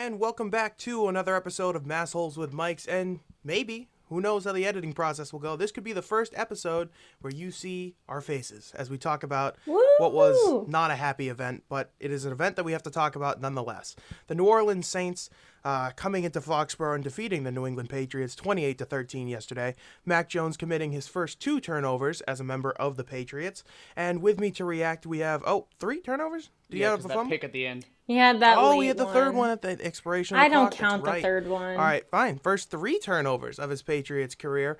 And welcome back to another episode of Massholes with Mics, and maybe, who knows how the editing process will go, this could be the first episode where you see our faces as we talk about what was not a happy event, but it is an event that we have to talk about nonetheless. The New Orleans Saints coming into Foxborough and defeating the New England Patriots 28-13 yesterday. Mac Jones committing his first 2 turnovers as a member of the Patriots. And with me to react, we have, 3 turnovers? Do you have the that pick at the end? He had that we had the third one at the expiration of the I don't clock. count That's the right. third one. All right, fine. First 3 turnovers of his Patriots career.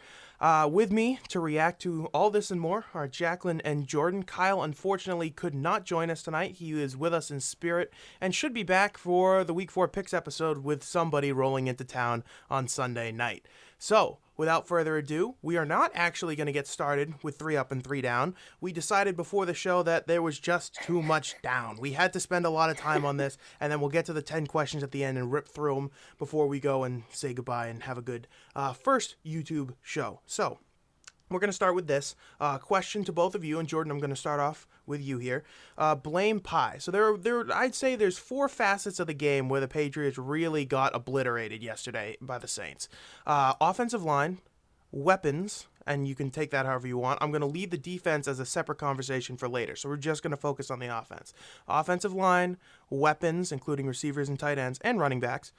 With me to react to all this and more are Jaclyn and Jordan. Kyle, unfortunately, could not join us tonight. He is with us in spirit and should be back for the Week 4 Picks episode with somebody rolling into town on Sunday night. So, without further ado, we are not actually going to get started with 3 up and 3 down. We decided before the show that there was just too much down. We had to spend a lot of time on this, and then we'll get to the 10 questions at the end and rip through them before we go and say goodbye and have a good first YouTube show. So, we're going to start with this question to both of you, and Jordan, I'm going to start off with you here. Blame pie. So I'd say there's 4 facets of the game where the Patriots really got obliterated yesterday by the Saints. Offensive line, weapons, and you can take that however you want. I'm going to leave the defense as a separate conversation for later, so we're just going to focus on the offense. Offensive line, weapons, including receivers and tight ends and running backs,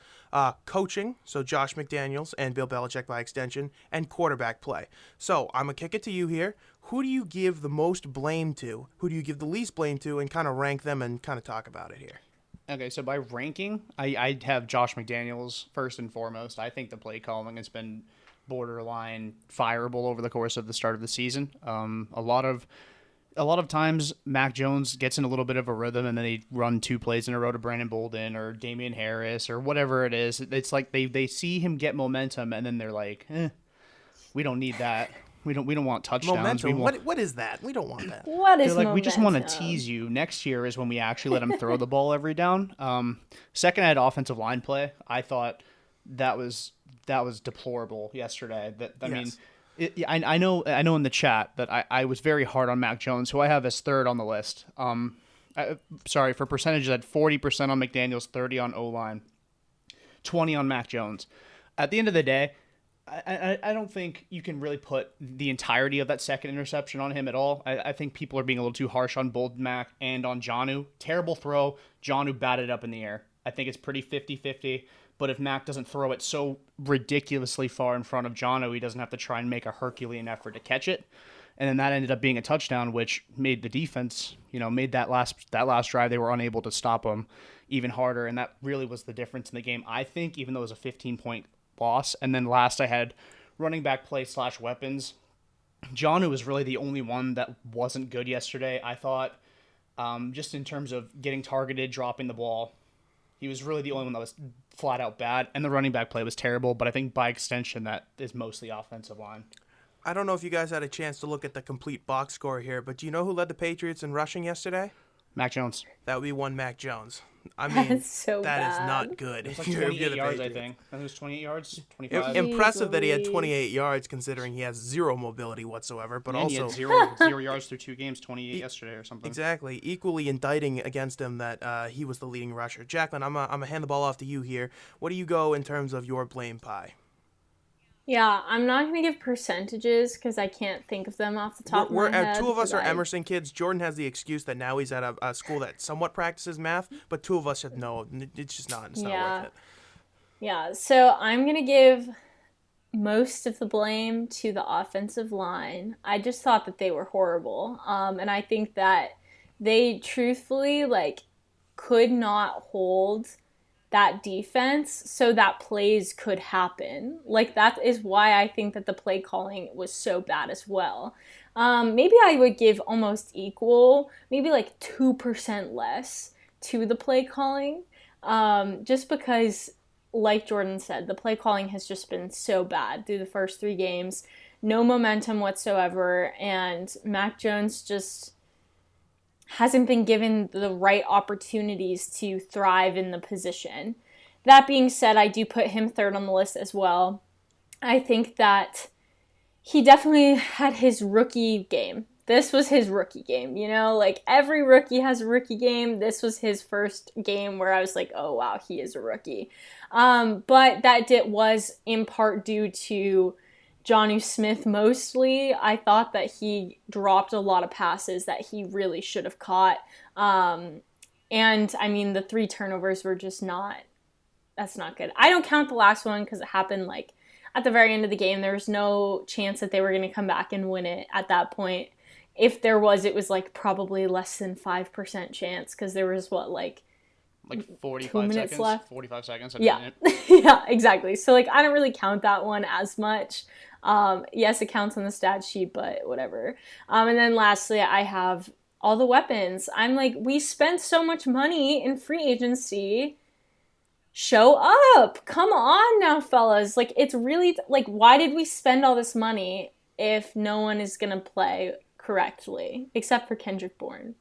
coaching, so Josh McDaniels and Bill Belichick by extension, and quarterback play. So I'm going to kick it to you here. Who do you give the most blame to? Who do you give the least blame to? And kind of rank them and kind of talk about it here. Okay, so by ranking, I'd have Josh McDaniels first and foremost. I think the play calling has been borderline fireable over the course of the start of the season. A lot of times Mac Jones gets in a little bit of a rhythm and then they run 2 plays in a row to Brandon Bolden or Damian Harris or whatever it is. It's like they see him get momentum and then they're like, we don't need that. We don't want touchdowns. Momentum. What is that? We don't want that. What is they're like, momentum? we just want to tease you. Next year is when we actually let him throw the ball every down. Second, I had offensive line play. I thought that was deplorable yesterday. Yes. I know in the chat that I was very hard on Mac Jones, who I have as third on the list. For percentages, I had 40% on McDaniels, 30 on O-line, 20 on Mac Jones. At the end of the day, I don't think you can really put the entirety of that second interception on him at all. I think people are being a little too harsh on both Mac and on Jonnu. Terrible throw. Jonnu batted up in the air. I think it's pretty 50-50. But if Mac doesn't throw it so ridiculously far in front of Jonnu, he doesn't have to try and make a Herculean effort to catch it. And then that ended up being a touchdown, which made the defense, made that last drive, they were unable to stop him even harder. And that really was the difference in the game, I think, even though it was a 15-point loss. And then last I had running back play / weapons. Jonnu was really the only one that wasn't good yesterday, I thought, just in terms of getting targeted, dropping the ball. He was really the only one that was flat out bad, and the running back play was terrible, but I think by extension that is mostly offensive line. I don't know if you guys had a chance to look at the complete box score here, but do you know who led the Patriots in rushing yesterday? Mac Jones. That would be one Mac Jones. I mean, That's so that bad. is not good. It was like 28 yards, I think. I think it was 28 yards, 25. Impressive that he had 28 yards, considering he has 0 mobility whatsoever. But and also he had zero yards through 2 games, 28 yesterday or something. Exactly. Equally indicting against him that he was the leading rusher. Jaclyn, I'm gonna hand the ball off to you here. What do you go in terms of your blame pie? Yeah, I'm not going to give percentages because I can't think of them off the top of my head. 2 of us are Emerson kids. Jordan has the excuse that now he's at a school that somewhat practices math, but 2 of us should know it's just not. It's not worth it. Yeah, so I'm going to give most of the blame to the offensive line. I just thought that they were horrible. And I think that they truthfully, could not hold that defense so that plays could happen. That is why I think that the play calling was so bad as well. Maybe I would give almost equal, maybe 2% less to the play calling, just because, like Jordan said, the play calling has just been so bad through the first 3 games. No momentum whatsoever, and Mac Jones just hasn't been given the right opportunities to thrive in the position. That being said, I do put him third on the list as well. I think that he definitely had his rookie game this was his rookie game, you know? Like, every rookie has a rookie game. This was his first game where I was like, oh, wow, he is a rookie. But that was in part due to Jonnu Smith mostly. I thought that he dropped a lot of passes that he really should have caught. And, I mean, the 3 turnovers were just that's not good. I don't count the last one because it happened, like, at the very end of the game. There was no chance that they were going to come back and win it at that point. If there was, it was, like, probably less than 5% chance because there was, like 45 minutes left. 45 seconds. Yeah. Yeah, exactly. So, like, I don't really count that one as much. Yes, it counts on the stat sheet, but whatever. And then lastly, I have all the weapons. I'm like, we spent so much money in free agency. Show up. Come on now, fellas. Like, it's really, like, why did we spend all this money if no one is going to play correctly, except for Kendrick Bourne?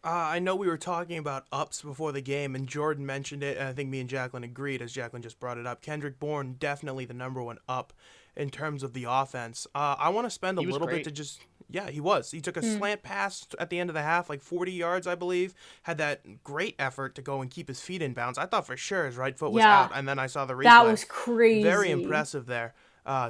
I know we were talking about ups before the game, and Jordan mentioned it, and I think me and Jaclyn agreed as Jaclyn just brought it up. Kendrick Bourne, definitely the number one up in terms of the offense. I want to spend a little bit to just... Yeah, he was. He took a slant pass at the end of the half, like 40 yards, I believe. Had that great effort to go and keep his feet in bounds. I thought for sure his right foot was out, and then I saw the replay. That was crazy. Very impressive there.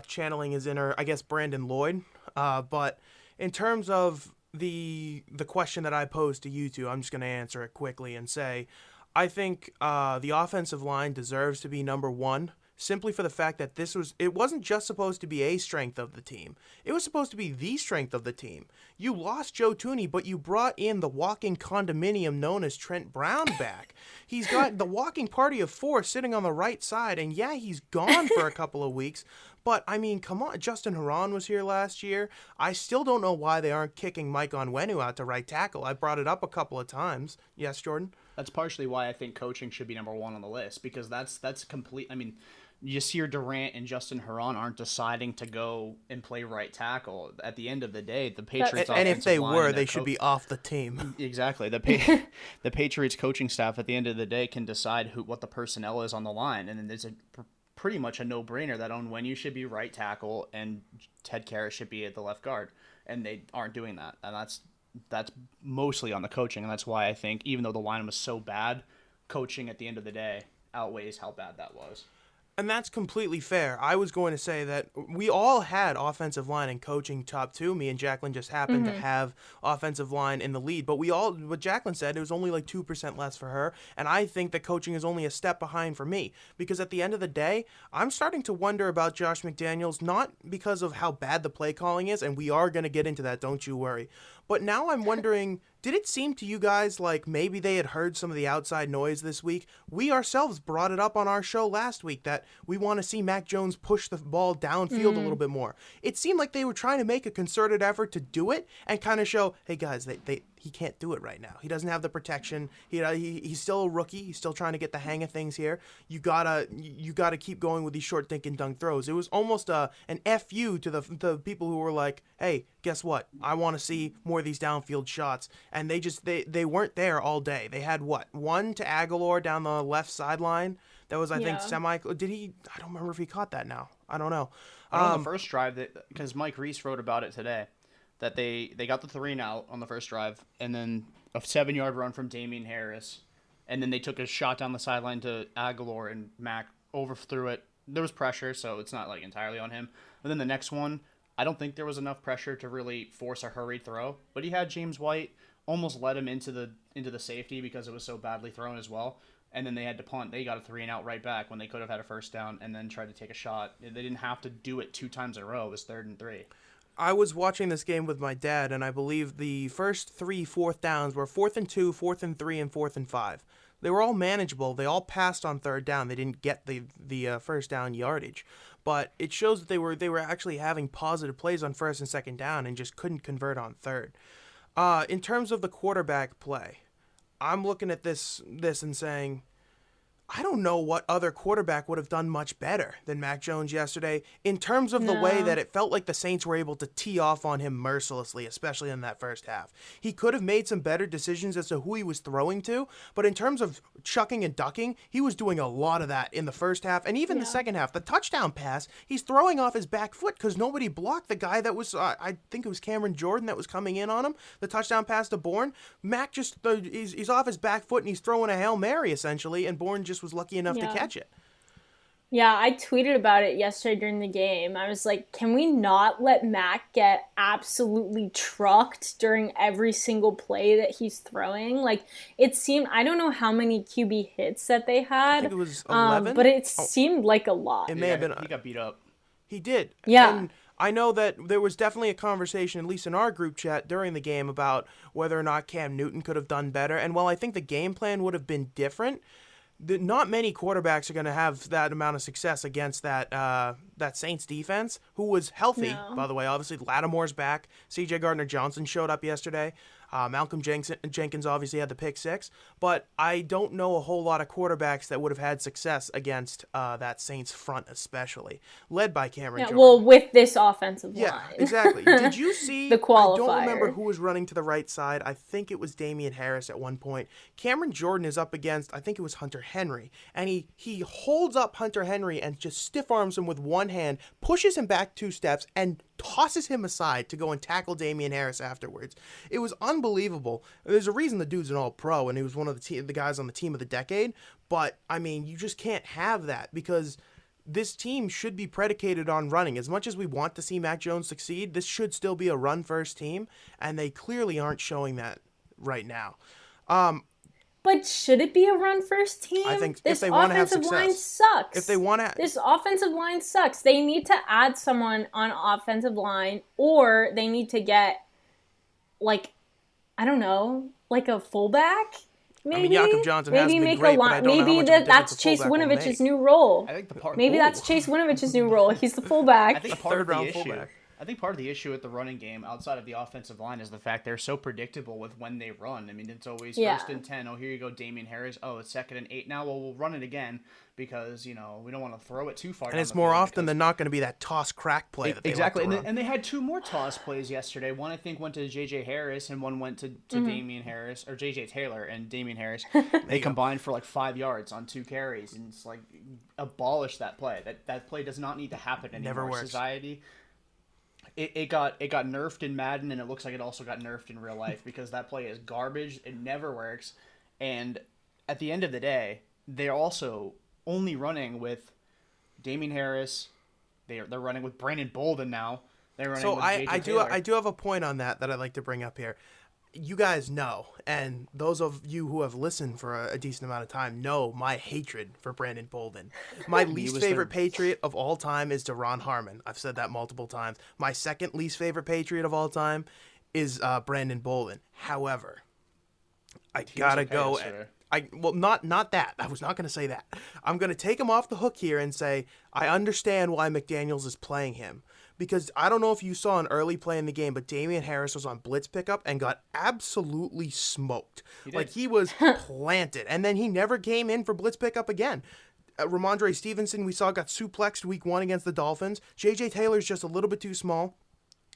Channeling his inner, I guess, Brandon Lloyd. But in terms of the question that I posed to you two, I'm just going to answer it quickly and say, I think the offensive line deserves to be number one, simply for the fact that it wasn't just supposed to be a strength of the team. It was supposed to be the strength of the team. You lost Joe Thuney, but you brought in the walking condominium known as Trent Brown back. He's got the walking party of 4 sitting on the right side, and yeah, he's gone for a couple of weeks, but, I mean, come on, Justin Herron was here last year. I still don't know why they aren't kicking Mike Onwenu out to right tackle. I brought it up a couple of times. Yes, Jordan? That's partially why I think coaching should be number one on the list, because that's complete. I mean, Yasir Durant and Justin Herron aren't deciding to go and play right tackle. At the end of the day, the Patriots and if they were, they should be off the team. Exactly. The Patriots coaching staff at the end of the day can decide what the personnel is on the line, and then there's pretty much a no-brainer that Onwenu should be right tackle and Ted Karras should be at the left guard, and they aren't doing that, and that's mostly on the coaching, and that's why I think even though the line was so bad, coaching at the end of the day outweighs how bad that was. And that's completely fair. I was going to say that we all had offensive line and coaching top 2. Me and Jaclyn just happened to have offensive line in the lead. But what Jaclyn said, it was only like 2% less for her. And I think that coaching is only a step behind for me. Because at the end of the day, I'm starting to wonder about Josh McDaniels, not because of how bad the play calling is, and we are going to get into that, don't you worry. But now I'm wondering, did it seem to you guys like maybe they had heard some of the outside noise this week? We ourselves brought it up on our show last week that we want to see Mac Jones push the ball downfield a little bit more. It seemed like they were trying to make a concerted effort to do it and kind of show, hey guys, he can't do it right now. He doesn't have the protection. He's still a rookie. He's still trying to get the hang of things here. You gotta keep going with these short dink and dunk throws. It was almost an FU to the people who were like, hey, guess what? I want to see more of these downfield shots. And they weren't there all day. They had one to Aguilar down the left sideline. That was, I think, did he? I don't remember if he caught that now. I don't know. On the first drive, because Mike Reese wrote about it today, that they got the 3 and out on the first drive, and then a 7-yard run from Damian Harris, and then they took a shot down the sideline to Aguilar, and Mac overthrew it. There was pressure, so it's not like entirely on him. And then the next one, I don't think there was enough pressure to really force a hurried throw, but he had James White almost led him into the safety because it was so badly thrown as well. And then they had to punt. They got a 3 and out right back when they could have had a first down and then tried to take a shot. They didn't have to do it 2 times in a row. It was 3rd and 3. I was watching this game with my dad, and I believe the first 3 fourth downs were 4th and 2, 4th and 3, and 4th and 5. They were all manageable. They all passed on 3rd down. They didn't get the first down yardage, but it shows that they were actually having positive plays on 1st and 2nd down and just couldn't convert on 3rd. In terms of the quarterback play, I'm looking at this and saying, I don't know what other quarterback would have done much better than Mac Jones yesterday in terms of the way that it felt like the Saints were able to tee off on him mercilessly, especially in that first half. He could have made some better decisions as to who he was throwing to, but in terms of chucking and ducking, he was doing a lot of that in the first half and even the second half. The touchdown pass, he's throwing off his back foot because nobody blocked the guy that was, I think it was Cameron Jordan that was coming in on him. The touchdown pass to Bourne. Mac just, he's off his back foot and he's throwing a Hail Mary essentially, and Bourne just was lucky enough to catch it. Yeah, I tweeted about it yesterday during the game. I was like, can we not let Mac get absolutely trucked during every single play that he's throwing? Like, it seemed, I don't know how many QB hits that they had. I think it was 11. But it seemed like a lot. It may have been. He got beat up. He did. Yeah. And I know that there was definitely a conversation, at least in our group chat during the game, about whether or not Cam Newton could have done better. And while I think the game plan would have been different, not many quarterbacks are going to have that amount of success against that Saints defense, who was healthy, by the way. Obviously, Lattimore's back. C.J. Gardner-Johnson showed up yesterday. Malcolm Jenkins obviously had the pick six. But I don't know a whole lot of quarterbacks that would have had success against that Saints front especially, led by Cameron Jordan. Well, with this offensive line. Yeah, exactly. Did you see? The qualifier. I don't remember who was running to the right side. I think it was Damian Harris at one point. Cameron Jordan is up against, I think it was Hunter Henry. And he holds up Hunter Henry and just stiff arms him with one hand, pushes him back 2 steps, and tosses him aside to go and tackle Damian Harris afterwards. It was unbelievable. There's a reason the dude's an all-pro, and he was one of the guys on the team of the decade. But, I mean, you just can't have that because this team should be predicated on running. As much as we want to see Mac Jones succeed, this should still be a run-first team, and they clearly aren't showing that right now. But should it be a run-first team? I think this if they want to have offensive success. line sucks. If they want to, this offensive line sucks. They need to add someone on offensive line, or they need to get, like, I don't know, like a fullback. Maybe. I mean, Jakob Johnson has been make great, a but I don't know how much of a difference that's a Chase fullback will Winovich's make. new role. I think That's Chase Winovich's new role. He's the fullback. I think part of the Third-round issue. fullback. I think part of the issue with the running game outside of the offensive line is the fact they're so predictable with when they run. I mean, it's always first and 10. Oh, here you go, Damian Harris. Oh, it's 2nd and 8 now. Well, we'll run it again because, we don't want to throw it too far. And it's more often than not going to be that toss crack play that they exactly. like to run. And they had 2 more toss plays yesterday. One I think went to J.J. Harris, and one went to Damian Harris or J.J. Taylor and Damian Harris. They combined for like 5 yards on 2 carries, and it's like abolish that play. That play does not need to happen anymore. Never works. Society. It got nerfed in Madden, and it looks like it also got nerfed in real life because that play is garbage. It never works. And at the end of the day, they're also only running with Damian Harris. They're running with Brandon Bolden now. They're running with J.J. Taylor. I do have a point on that I'd like to bring up here. You guys know, and those of you who have listened for a decent amount of time know my hatred for Brandon Bolden. My least favorite Patriot of all time is Deron Harmon. I've said that multiple times. My second least favorite Patriot of all time is Brandon Bolden. However, I gotta go. Not that. I was not going to say that. I'm going to take him off the hook here and say I understand why McDaniels is playing him. Because I don't know if you saw an early play in the game, but Damian Harris was on blitz pickup and got absolutely smoked. He was planted. And then he never came in for blitz pickup again. Ramondre Stevenson, we saw, got suplexed week 1 against the Dolphins. J.J. Taylor's just a little bit too small.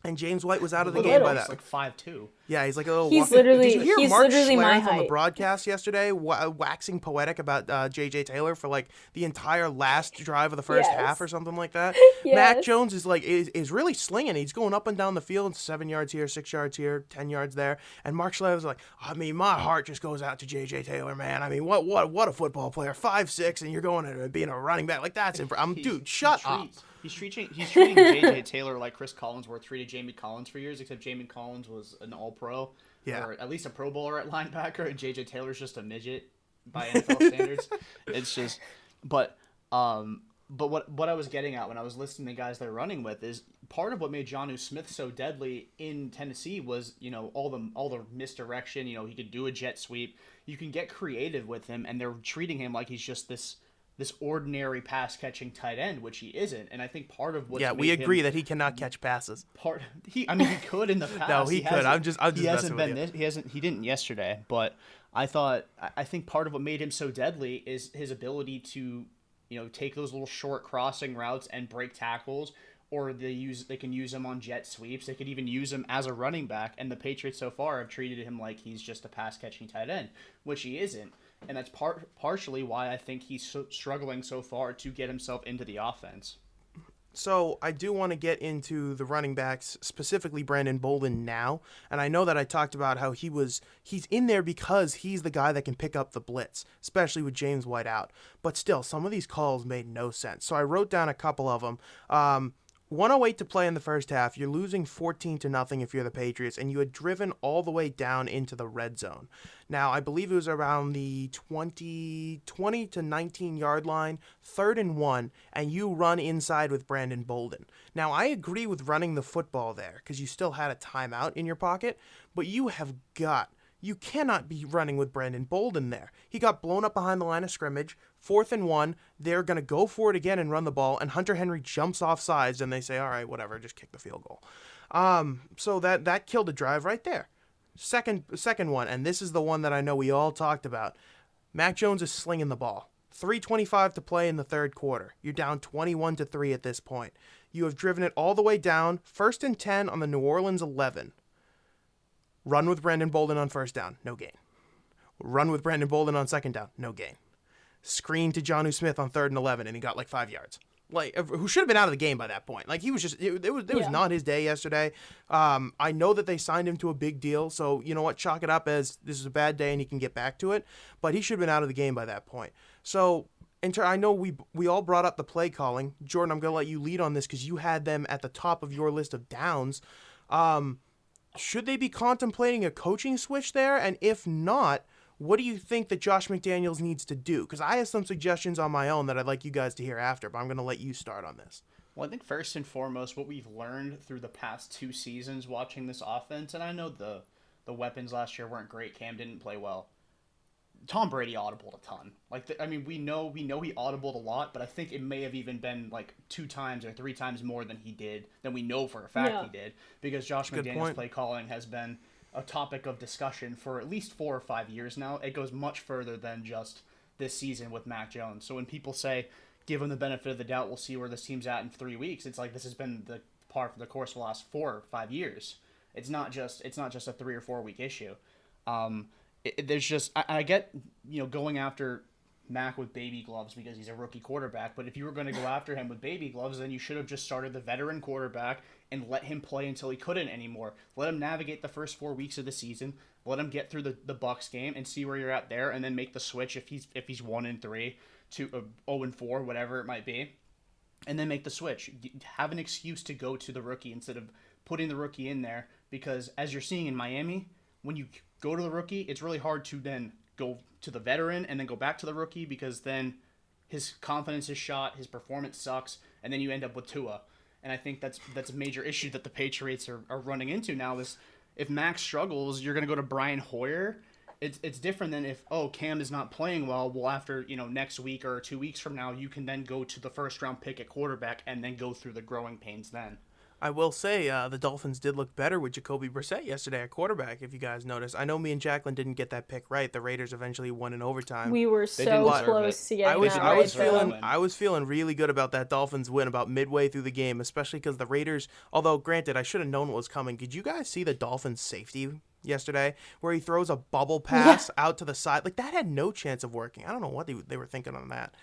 And James White was out of the game by that. He's like 5'2". Yeah, he's like a little. He's walking. literally. Did you hear He's Mark literally my Schlereth on the height. broadcast yesterday, waxing poetic about J.J. Taylor for like the entire last drive of the first half or something like that? Yes. Mac Jones is really slinging. He's going up and down the field, 7 yards here, 6 yards here, 10 yards there. And Mark Schlereth was like, I mean, my heart just goes out to J.J. Taylor, man. I mean, what a football player, 5'6", and you're going and being a running back like that's dude, shut up. He's treating J.J. Taylor like Chris Collinsworth treated Jamie Collins for years, except Jamie Collins was an all-pro, or at least a Pro Bowler at linebacker, and J.J. Taylor's just a midget by NFL standards. It's just, but what I was getting at when I was listing the guys they're running with is part of what made Jonnu Smith so deadly in Tennessee was all the misdirection. He could do a jet sweep. You can get creative with him, and they're treating him like he's just this this ordinary pass catching tight end, which he isn't. And I think part of what's Yeah, we agree that he cannot catch passes. He could in the past. No, he could. I'm just he hasn't messing been with you. he didn't yesterday, but I think part of what made him so deadly is his ability to, take those little short crossing routes and break tackles, or they can use him on jet sweeps. They could even use him as a running back, and the Patriots so far have treated him like he's just a pass catching tight end, which he isn't. And that's partially why I think he's struggling so far to get himself into the offense. So I do want to get into the running backs, specifically Brandon Bolden now. And I know that I talked about how he's in there because he's the guy that can pick up the blitz, especially with James White out. But still, some of these calls made no sense. So I wrote down a couple of them. 108 to play in the first half. You're losing 14-0 if you're the Patriots, and you had driven all the way down into the red zone. Now, I believe it was around the 20 to 19 yard line, 3rd and 1, and you run inside with Brandon Bolden. Now, I agree with running the football there because you still had a timeout in your pocket, but you cannot be running with Brandon Bolden there. He got blown up behind the line of scrimmage, 4th and 1. They're going to go for it again and run the ball, and Hunter Henry jumps off sides, and they say, all right, whatever, just kick the field goal. So that killed a drive right there. Second one, and this is the one that I know we all talked about. Mac Jones is slinging the ball. 3:25 to play in the third quarter. You're down 21-3 at this point. You have driven it all the way down, 1st and 10 on the New Orleans 11. Run with Brandon Bolden on first down, no gain. Run with Brandon Bolden on second down, no gain. Screen to Jonnu Smith on 3rd and 11, and he got like 5 yards. Who should have been out of the game by that point. He was just, it was not his day yesterday. I know that they signed him to a big deal, so you know what, chalk it up as this is a bad day and he can get back to it, but he should have been out of the game by that point. So, I know we all brought up the play calling. Jordan, I'm going to let you lead on this because you had them at the top of your list of downs. Should they be contemplating a coaching switch there? And if not, what do you think that Josh McDaniels needs to do? Because I have some suggestions on my own that I'd like you guys to hear after, but I'm going to let you start on this. Well, I think first and foremost, what we've learned through the past 2 seasons watching this offense, and I know the weapons last year weren't great. Cam didn't play well. Tom Brady audibled a ton. We know he audibled a lot, but I think it may have even been like 2 times or 3 times more than we know for a fact he did, because Josh McDaniels' play calling has been a topic of discussion for at least 4 or 5 years now. It goes much further than just this season with Mac Jones. So when people say, give him the benefit of the doubt, we'll see where this team's at in 3 weeks, it's like this has been the part for the course of the last 4 or 5 years. It's not just a 3 or 4 week issue. There's just, I get, going after Mac with baby gloves because he's a rookie quarterback, but if you were going to go after him with baby gloves, then you should have just started the veteran quarterback and let him play until he couldn't anymore. Let him navigate the first 4 weeks of the season. Let him get through the Bucs game and see where you're at there, and then make the switch if he's 1-3 to 0-4, whatever it might be, and then make the switch. Have an excuse to go to the rookie instead of putting the rookie in there, because as you're seeing in Miami, when you go to the rookie, it's really hard to then go to the veteran and then go back to the rookie, because then his confidence is shot, his performance sucks, and then you end up with Tua. And I think that's a major issue that the Patriots are running into now, is if Max struggles, you're going to go to Brian Hoyer. It's different than if, Cam is not playing well, after, next week or 2 weeks from now, you can then go to the first round pick at quarterback and then go through the growing pains then. I will say the Dolphins did look better with Jacoby Brissett yesterday at quarterback, if you guys noticed. I know me and Jaclyn didn't get that pick right. The Raiders eventually won in overtime. We were so close to getting that right. I was feeling really good about that Dolphins win about midway through the game, especially because the Raiders, although granted, I should have known what was coming. Did you guys see the Dolphins safety yesterday where he throws a bubble pass out to the side? Like, that had no chance of working. I don't know what they were thinking on that.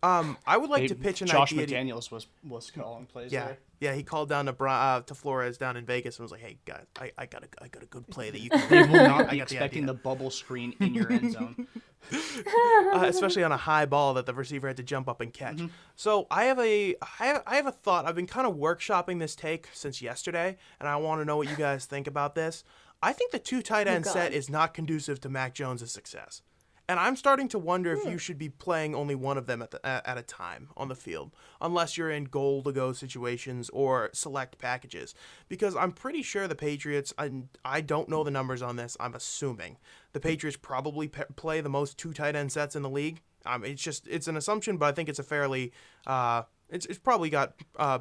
I would like to pitch an Josh idea. McDaniels was calling plays there. Yeah, he called down to Flores down in Vegas and was like, "Hey guys, I got a good play that you can." They will not be expecting the bubble screen in your end zone, especially on a high ball that the receiver had to jump up and catch. Mm-hmm. So I have a thought. I've been kind of workshopping this take since yesterday, and I want to know what you guys think about this. I think the 2 tight end set is not conducive to Mac Jones' success. And I'm starting to wonder if you should be playing only one of them at a time on the field, unless you're in goal-to-go situations or select packages. Because I'm pretty sure the Patriots, I don't know the numbers on this, I'm assuming, the Patriots probably play the most 2 tight end sets in the league. It's an assumption, but I think it's a fairly it's probably got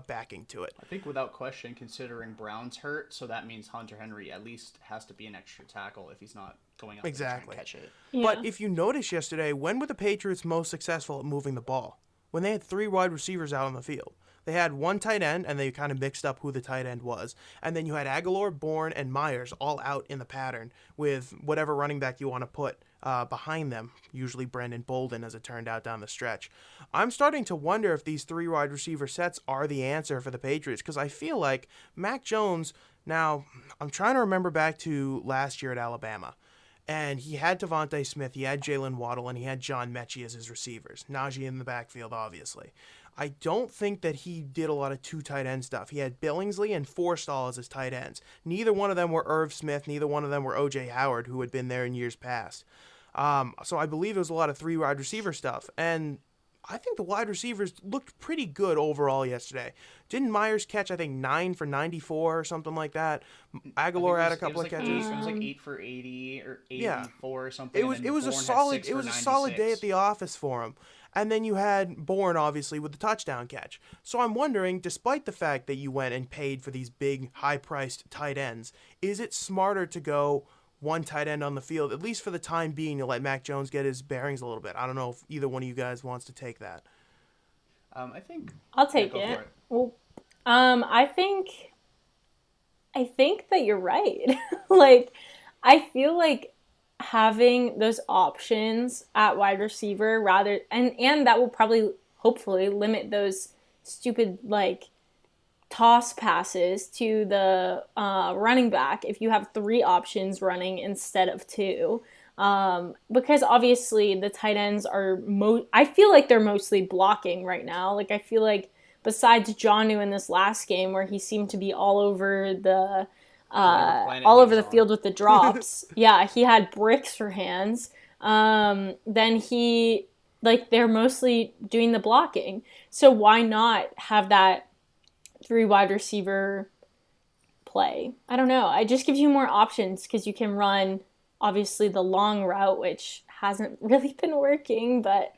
backing to it. I think without question, considering Brown's hurt, so that means Hunter Henry at least has to be an extra tackle if he's not going out there trying to catch it. Yeah. But if you notice yesterday, when were the Patriots most successful at moving the ball? When they had 3 wide receivers out on the field. They had 1 tight end, and they kind of mixed up who the tight end was. And then you had Aguilar, Bourne, and Myers all out in the pattern with whatever running back you want to put behind them, usually Brendan Bolden, as it turned out down the stretch. I'm starting to wonder if these 3 wide receiver sets are the answer for the Patriots, because I feel like Mac Jones, now, I'm trying to remember back to last year at Alabama. And he had Devontae Smith, he had Jalen Waddle, and he had John Mechie as his receivers. Najee in the backfield, obviously. I don't think that he did a lot of 2 tight end stuff. He had Billingsley and Forstall as his tight ends. Neither one of them were Irv Smith. Neither one of them were O.J. Howard, who had been there in years past. So I believe it was a lot of 3 wide receiver stuff. And I think the wide receivers looked pretty good overall yesterday. Didn't Myers catch, I think, 9 for 94 or something like that? Aguilar had a couple of catches. It was like 8 for 80 or 84 or something. It was a solid day at the office for him. And then you had Bourne, obviously, with the touchdown catch. So I'm wondering, despite the fact that you went and paid for these big, high-priced tight ends, is it smarter to go 1 tight end on the field, at least for the time being, to let Mac Jones get his bearings a little bit? I don't know if either one of you guys wants to take that. I think I'll take it. Well, I think that you're right. Like, I feel like having those options at wide receiver rather and that will probably hopefully limit those stupid like toss passes to the running back if you have 3 options running instead of 2. Because obviously the tight ends are I feel like they're mostly blocking right now. Like I feel like besides Jonnu in this last game where he seemed to be all over the field with the drops. Yeah, he had bricks for hands. Then they're mostly doing the blocking. So why not have that 3 wide receiver play? I don't know. It just gives you more options because you can run obviously the long route, which hasn't really been working, but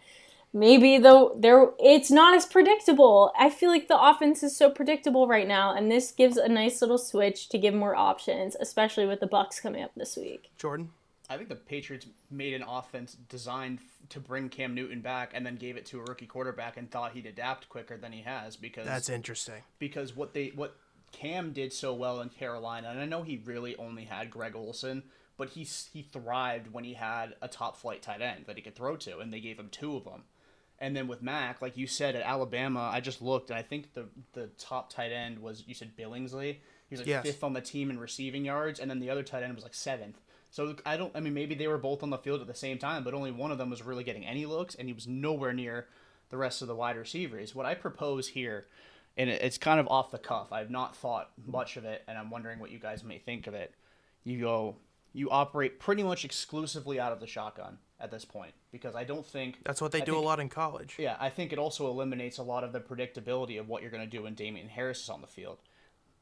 maybe it's not as predictable. I feel like the offense is so predictable right now, and this gives a nice little switch to give more options, especially with the Bucs coming up this week. Jordan? I think the Patriots made an offense designed to bring Cam Newton back and then gave it to a rookie quarterback and thought he'd adapt quicker than he has because that's interesting. Because what Cam did so well in Carolina, and I know he really only had Greg Olsen, but he thrived when he had a top flight tight end that he could throw to, and they gave him 2 of them. And then with Mac, like you said, at Alabama, I just looked, and I think the top tight end was, you said Billingsley? He was like 5th on the team in receiving yards, and then the other tight end was like 7th. So maybe they were both on the field at the same time, but only one of them was really getting any looks, and he was nowhere near the rest of the wide receivers. What I propose here, and it's kind of off the cuff, I've not thought much of it, and I'm wondering what you guys may think of it. You operate pretty much exclusively out of the shotgun at this point, because I don't think... That's what they do a lot in college. Yeah, I think it also eliminates a lot of the predictability of what you're going to do when Damian Harris is on the field.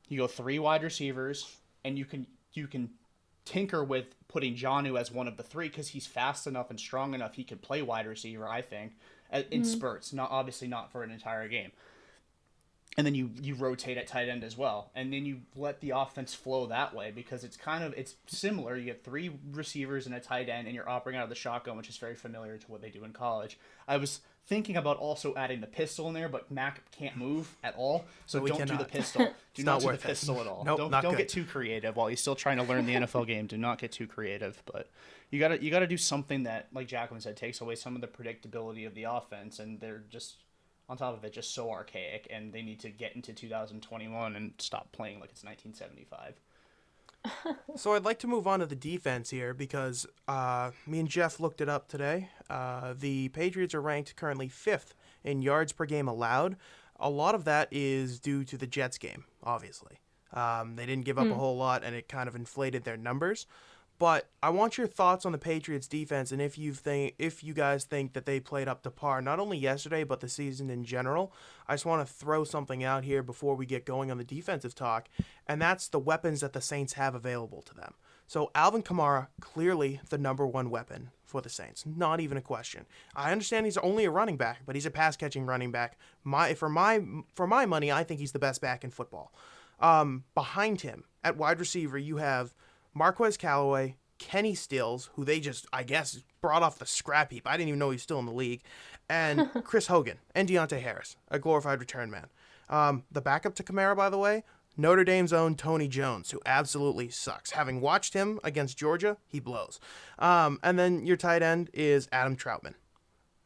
You go 3 wide receivers, and you can tinker with putting Jonnu as one of the 3 because he's fast enough and strong enough he could play wide receiver, I think, in spurts. Obviously not for an entire game. And then you rotate at tight end as well. And then you let the offense flow that way because it's similar. You get 3 receivers and a tight end and you're operating out of the shotgun, which is very familiar to what they do in college. I was thinking about also adding the pistol in there, but Mac can't move at all. So don't do the pistol. Do not do the pistol at all. Nope, don't get too creative while he's still trying to learn the NFL game. Do not get too creative. But you gotta do something that, like Jaclyn said, takes away some of the predictability of the offense, and they're just on top of it, just so archaic, and they need to get into 2021 and stop playing like it's 1975. So I'd like to move on to the defense here because me and Jeff looked it up today. The Patriots are ranked currently 5th in yards per game allowed. A lot of that is due to the Jets game, obviously. They didn't give up a whole lot, and it kind of inflated their numbers. But I want your thoughts on the Patriots defense and if you guys think that they played up to par, not only yesterday, but the season in general. I just want to throw something out here before we get going on the defensive talk, and that's the weapons that the Saints have available to them. So Alvin Kamara, clearly the number one weapon for the Saints. Not even a question. I understand he's only a running back, but he's a pass-catching running back. For my money, I think he's the best back in football. Behind him, at wide receiver, you have Marquez Callaway, Kenny Stills, who they just, I guess, brought off the scrap heap. I didn't even know he was still in the league. And Chris Hogan and Deontay Harris, a glorified return man. The backup to Kamara, by the way, Notre Dame's own Tony Jones, who absolutely sucks. Having watched him against Georgia, he blows. And then your tight end is Adam Troutman.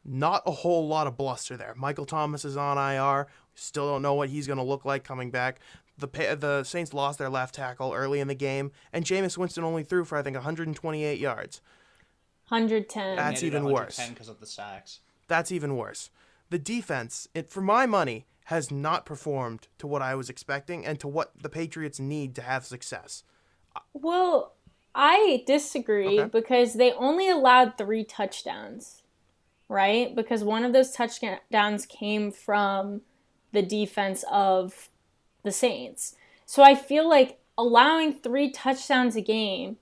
Not a whole lot of bluster there. Michael Thomas is on IR. Still don't know what he's going to look like coming back. The Saints lost their left tackle early in the game, and Jameis Winston only threw for, I think, 128 yards. 110. That's even worse. 110 because of the sacks. That's even worse. The defense, for my money, has not performed to what I was expecting and to what the Patriots need to have success. Well, I disagree because they only allowed 3 touchdowns, right? Because one of those touchdowns came from the defense of the Saints. So I feel like allowing 3 touchdowns a game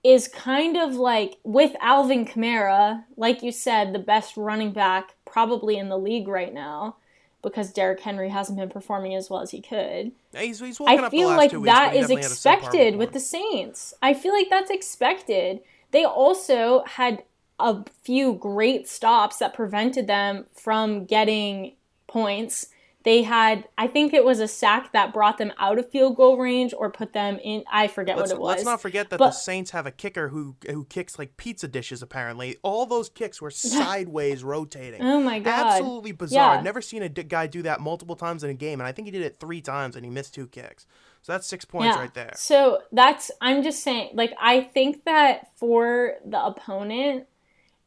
is kind of like, with Alvin Kamara, like you said, the best running back probably in the league right now, because Derrick Henry hasn't been performing as well as he could. He's I feel like that is expected with the Saints. I feel like that's expected. They also had a few great stops that prevented them from getting points. They had, I think it was a sack that brought them out of field goal range or put them in, I forget what it was. Let's not forget that the Saints have a kicker who kicks like pizza dishes, apparently. All those kicks were sideways rotating. Oh my God. Absolutely bizarre. Yeah. I've never seen a guy do that multiple times in a game, and I think he did it 3 times and he missed 2 kicks. So that's 6 points right there. So I'm just saying, like, I think that for the opponent,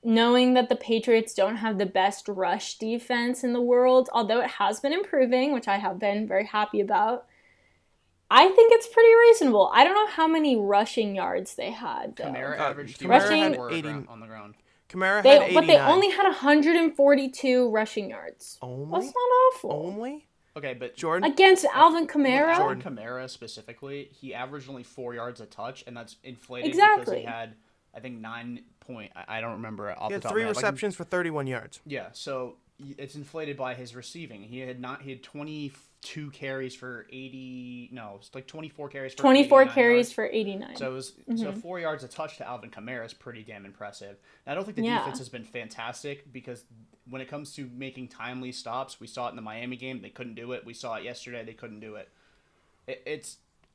knowing that the Patriots don't have the best rush defense in the world, although it has been improving, which I have been very happy about, I think it's pretty reasonable. I don't know how many rushing yards they had, though. Kamara averaged rushing 80 on the ground. Kamara had 89. But they only had 142 rushing yards. Only? That's not awful. Only? Okay, but Jordan? Against Alvin Kamara? Jordan Kamara specifically, he averaged only 4 yards a touch, and that's inflated Exactly. because he had, I think, 9 point. I don't remember off He the had top 3 of my head. receptions for 31 yards. Yeah, so it's inflated by his receiving. He had 22 carries for 80. No, it's like 24 carries for 24 carries yards. for 89. So it was so 4 yards a touch to Alvin Kamara is pretty damn impressive. And I don't think the defense has been fantastic because when it comes to making timely stops, we saw it in the Miami game. They couldn't do it. We saw it yesterday. They couldn't do it.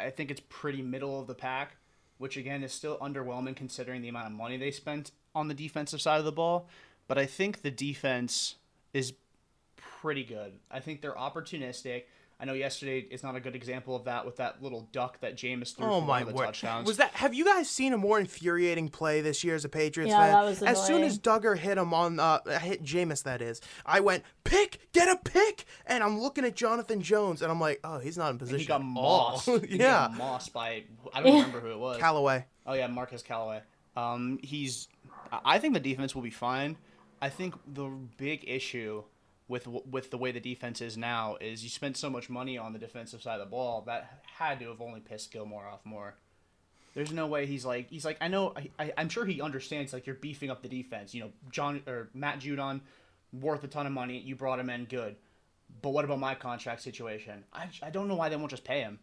I think it's pretty middle of the pack, which again is still underwhelming considering the amount of money they spent on the defensive side of the ball. But I think the defense is pretty good. I think they're opportunistic. I know yesterday is not a good example of that with that little duck that Jameis threw for one of the touchdowns. Have you guys seen a more infuriating play this year as a Patriots fan? That was annoying. As soon as Duggar hit him hit Jameis, that is, I went, get a pick! And I'm looking at Jonathan Jones, and I'm like, oh, he's not in position. And he got mossed. He got mossed by, I don't remember who it was. Callaway. Oh, yeah, Marquez Callaway. I think the defense will be fine. I think the big issue with the way the defense is now is you spent so much money on the defensive side of the ball that had to have only pissed Gilmore off more. There's no way he's like I know I'm sure he understands like you're beefing up the defense. You know, Matt Judon, worth a ton of money. You brought him in, good. But what about my contract situation? I don't know why they won't just pay him.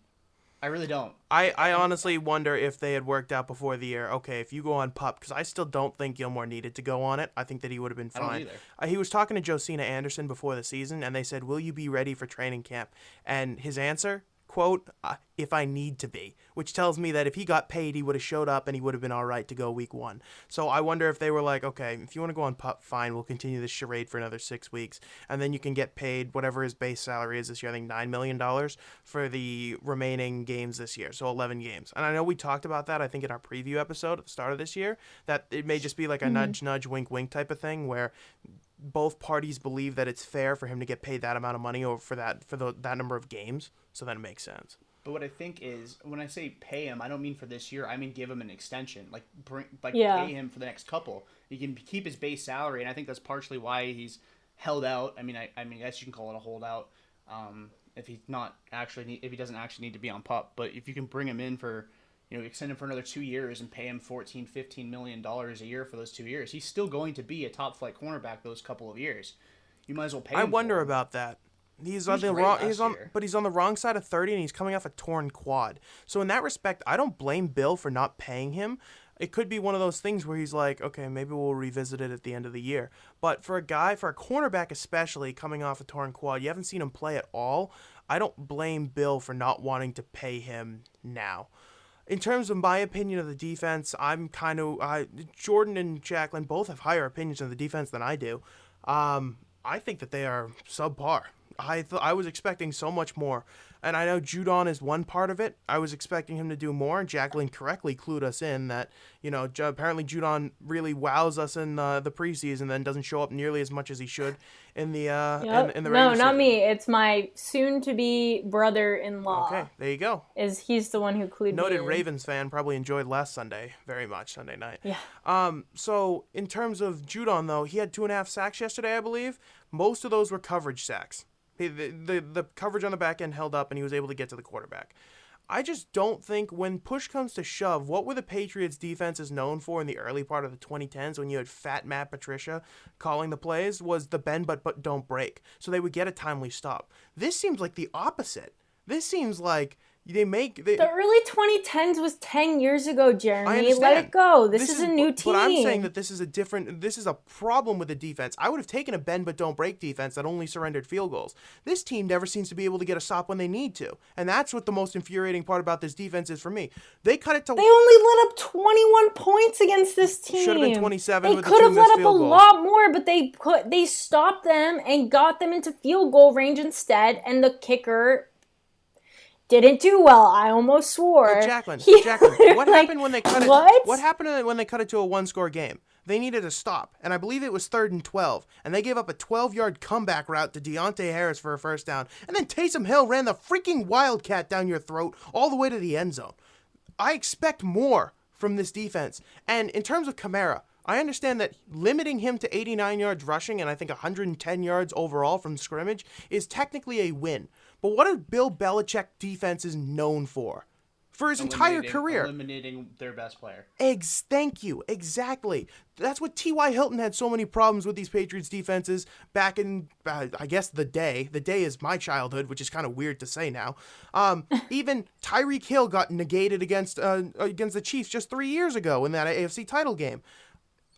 I really don't. I honestly wonder if they had worked out before the year. Okay, if you go on PUP, because I still don't think Gilmore needed to go on it. I think that he would have been fine. I don't either. He was talking to Josina Anderson before the season, and they said, will you be ready for training camp? And his answer, quote, if I need to be, which tells me that if he got paid, he would have showed up and he would have been all right to go week 1. So I wonder if they were like, okay, if you want to go on PUP, fine, we'll continue this charade for another 6 weeks, and then you can get paid whatever his base salary is this year, I think $9 million for the remaining games this year, so 11 games. And I know we talked about that, I think, in our preview episode at the start of this year, that it may just be like a nudge, wink, wink type of thing where both parties believe that it's fair for him to get paid that amount of money over for that number of games, so then it makes sense. But what I think is, when I say pay him, I don't mean for this year. I mean give him an extension, pay him for the next couple. He can keep his base salary, and I think that's partially why he's held out. I mean, I guess you can call it a holdout if he doesn't actually need to be on PUP. But if you can bring him in for, extend him for another 2 years and pay him $14-15 million a year for those 2 years. He's still going to be a top flight cornerback those couple of years. You might as well pay him. I wonder for him. about that. He's on He the was great wrong. last year. He's on the wrong side of 30, and he's coming off a torn quad. So in that respect, I don't blame Bill for not paying him. It could be one of those things where he's like, okay, maybe we'll revisit it at the end of the year. But for a cornerback especially, coming off a torn quad, you haven't seen him play at all. I don't blame Bill for not wanting to pay him now. In terms of my opinion of the defense, I'm kind of Jordan and Jaclyn both have higher opinions of the defense than I do. I think that they are subpar. I was expecting so much more. And I know Judon is one part of it. I was expecting him to do more, and Jaclyn correctly clued us in that, apparently Judon really wows us in the preseason, then doesn't show up nearly as much as he should in the in the regular No, not season. me. It's my soon-to-be brother-in-law. Okay, there you go. He's the one who clued Noted me in. Ravens fan, probably enjoyed last Sunday very much, Sunday night. Yeah. So in terms of Judon, though, he had 2.5 sacks yesterday, I believe. Most of those were coverage sacks. The coverage on the back end held up, and he was able to get to the quarterback. I just don't think when push comes to shove, what were the Patriots' defenses known for in the early part of the 2010s when you had Fat Matt Patricia calling the plays was the bend but don't break. So they would get a timely stop. This seems like the opposite. This seems like the early 2010s was 10 years ago, Jeremy. I understand. Let it go. This is a new team. But I'm saying that this is a problem with the defense. I would have taken a bend but don't break defense that only surrendered field goals. This team never seems to be able to get a stop when they need to. And that's what the most infuriating part about this defense is for me. They cut it to... They only let up 21 points against this team. Should have been 27 they with the could 2 have missed let up a field goals. lot more, but they stopped them and got them into field goal range instead, and the kicker didn't do well. I almost swore. But Jaclyn, what happened when they cut it? What happened when they cut it to a 1-score game? They needed a stop, and I believe it was 3rd and 12, and they gave up a 12-yard comeback route to Deontay Harris for a first down, and then Taysom Hill ran the freaking Wildcat down your throat all the way to the end zone. I expect more from this defense. And in terms of Kamara, I understand that limiting him to 89 yards rushing and I think 110 yards overall from scrimmage is technically a win. But what are Bill Belichick defenses known for? For his entire career. Eliminating their best player. Thank you. Exactly. That's what T.Y. Hilton had so many problems with these Patriots defenses back in, I guess, the day. The day is my childhood, which is kind of weird to say now. Even Tyreek Hill got negated against the Chiefs just 3 years ago in that AFC title game.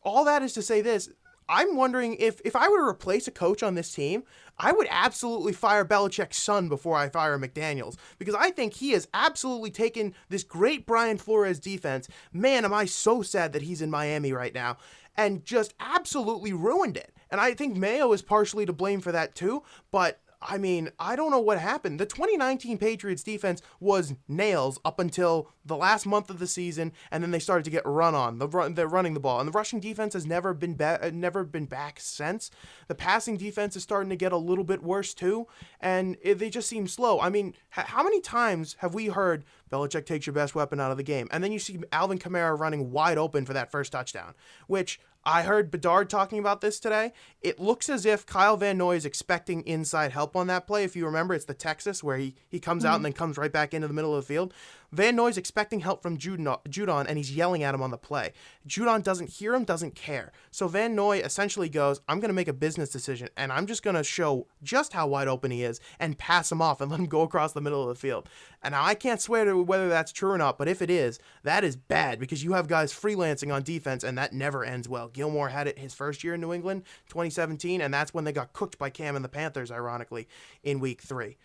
All that is to say this. I'm wondering if I were to replace a coach on this team, I would absolutely fire Belichick's son before I fire McDaniels, because I think he has absolutely taken this great Brian Flores defense. Man, am I so sad that he's in Miami right now, and just absolutely ruined it. And I think Mayo is partially to blame for that too, but I mean, I don't know what happened. The 2019 Patriots defense was nails up until the last month of the season, and then they started to get run on. They're running the ball, and the rushing defense has never been back since. The passing defense is starting to get a little bit worse too, and they just seem slow. I mean, how many times have we heard Belichick takes your best weapon out of the game, and then you see Alvin Kamara running wide open for that first touchdown, which I heard Bedard talking about this today. It looks as if Kyle Van Noy is expecting inside help on that play. If you remember, it's the Texas where he comes out and then comes right back into the middle of the field. Van Noy's expecting help from Judon, and he's yelling at him on the play. Judon doesn't hear him, doesn't care. So Van Noy essentially goes, I'm going to make a business decision, and I'm just going to show just how wide open he is and pass him off and let him go across the middle of the field. And now I can't swear to whether that's true or not, but if it is, that is bad because you have guys freelancing on defense, and that never ends well. Gilmore had it his first year in New England, 2017, and that's when they got cooked by Cam and the Panthers, ironically, in Week 3.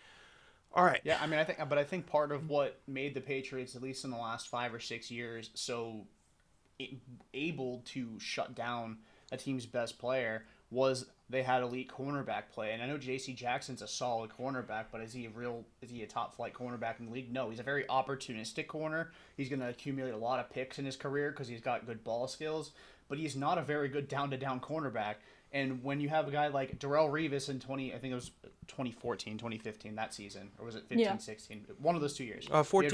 All right. Yeah, I think part of what made the Patriots, at least in the last 5 or 6 years, so able to shut down a team's best player was they had elite cornerback play. And I know J.C. Jackson's a solid cornerback, but is he a top flight cornerback in the league? No, he's a very opportunistic corner. He's going to accumulate a lot of picks in his career because he's got good ball skills, but he's not a very good down-to-down cornerback. And when you have a guy like Darrelle Revis in 2014, 2015, that season, or was it 15, 16? One of those 2 years. 14,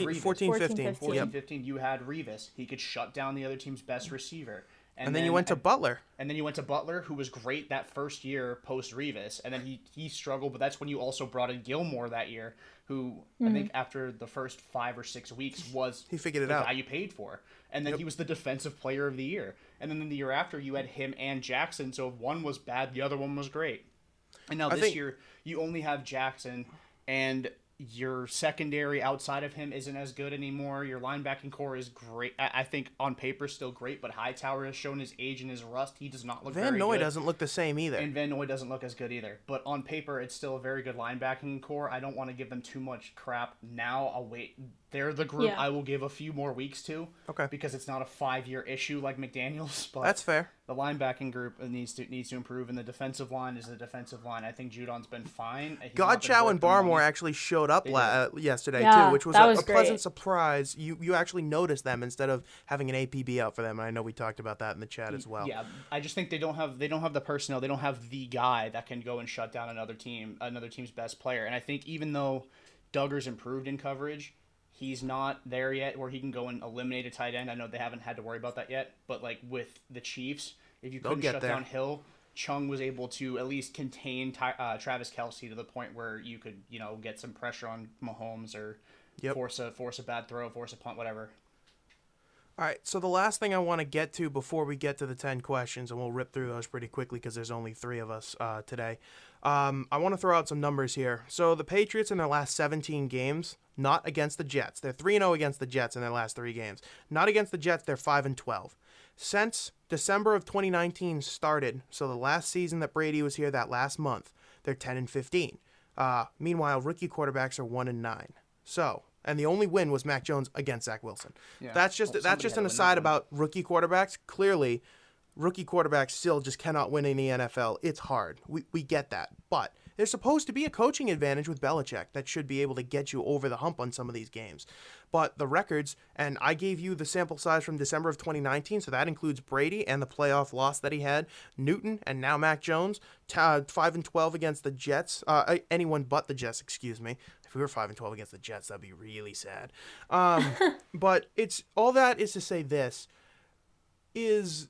15. 15, you had Revis. He could shut down the other team's best receiver. And then you went to Butler. And then you went to Butler, who was great that first year post Revis, and then he struggled. But that's when you also brought in Gilmore that year, who I think after the first 5 or 6 weeks he figured it the out. guy you paid for, and then he was the defensive player of the year. And then in the year after, you had him and Jackson. So if one was bad, the other one was great. And now this year, you only have Jackson, and your secondary outside of him isn't as good anymore. Your linebacking core is great. I think on paper still great, but Hightower has shown his age and his rust. He does not look very good. Van Noy doesn't look the same either. And Van Noy doesn't look as good either. But on paper, it's still a very good linebacking core. I don't want to give them too much crap now. I'll wait. They're the group I will give a few more weeks to. Okay. Because it's not a 5-year issue like McDaniels. But that's fair. The linebacking group needs to improve, and the defensive line is the defensive line. I think Judon's been fine. Godchow and Barmore actually showed up yesterday too, which was a pleasant surprise. You actually noticed them instead of having an APB out for them. And I know we talked about that in the chat as well. Yeah, I just think they don't have the personnel. They don't have the guy that can go and shut down another team's best player. And I think even though Duggar's improved in coverage, he's not there yet where he can go and eliminate a tight end. I know they haven't had to worry about that yet, but like with the Chiefs, if you couldn't shut down Hill, Chung was able to at least contain Travis Kelce to the point where you could, get some pressure on Mahomes or force a bad throw, force a punt, whatever. All right, so the last thing I want to get to before we get to the 10 questions, and we'll rip through those pretty quickly because there's only 3 of us today. I want to throw out some numbers here. So the Patriots in their last 17 games, not against the Jets. They're 3-0 against the Jets in their last 3 games. Not against the Jets, they're 5-12. Since December of 2019 started, so the last season that Brady was here, that last month, they're 10-15. Meanwhile, rookie quarterbacks are 1-9. So, and the only win was Mac Jones against Zach Wilson. Yeah. That's just an aside about rookie quarterbacks. Clearly, rookie quarterbacks still just cannot win in the NFL. It's hard. We get that. But there's supposed to be a coaching advantage with Belichick that should be able to get you over the hump on some of these games. But the records, and I gave you the sample size from December of 2019, so that includes Brady and the playoff loss that he had, Newton, and now Mac Jones, 5-12 against the Jets. Anyone but the Jets, excuse me. If we were 5-12 against the Jets, that'd be really sad. But it's all that is to say this is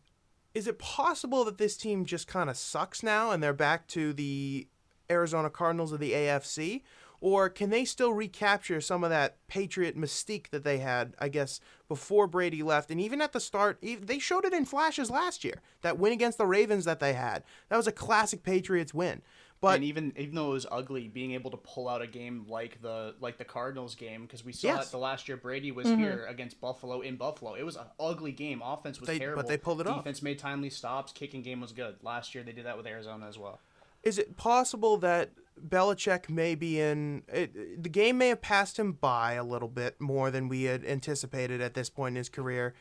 it possible that this team just kind of sucks now and they're back to the Arizona Cardinals of the AFC? Or can they still recapture some of that Patriot mystique that they had, I guess, before Brady left? And even at the start, they showed it in flashes last year. That win against the Ravens that they had. That was a classic Patriots win. But and even though it was ugly, being able to pull out a game like the Cardinals game, because we saw it the last year Brady was here against Buffalo in Buffalo. It was an ugly game. Offense was terrible. But they pulled it off. Defense made timely stops. Kicking game was good. Last year they did that with Arizona as well. Is it possible that Belichick may be the game may have passed him by a little bit more than we had anticipated at this point in his career?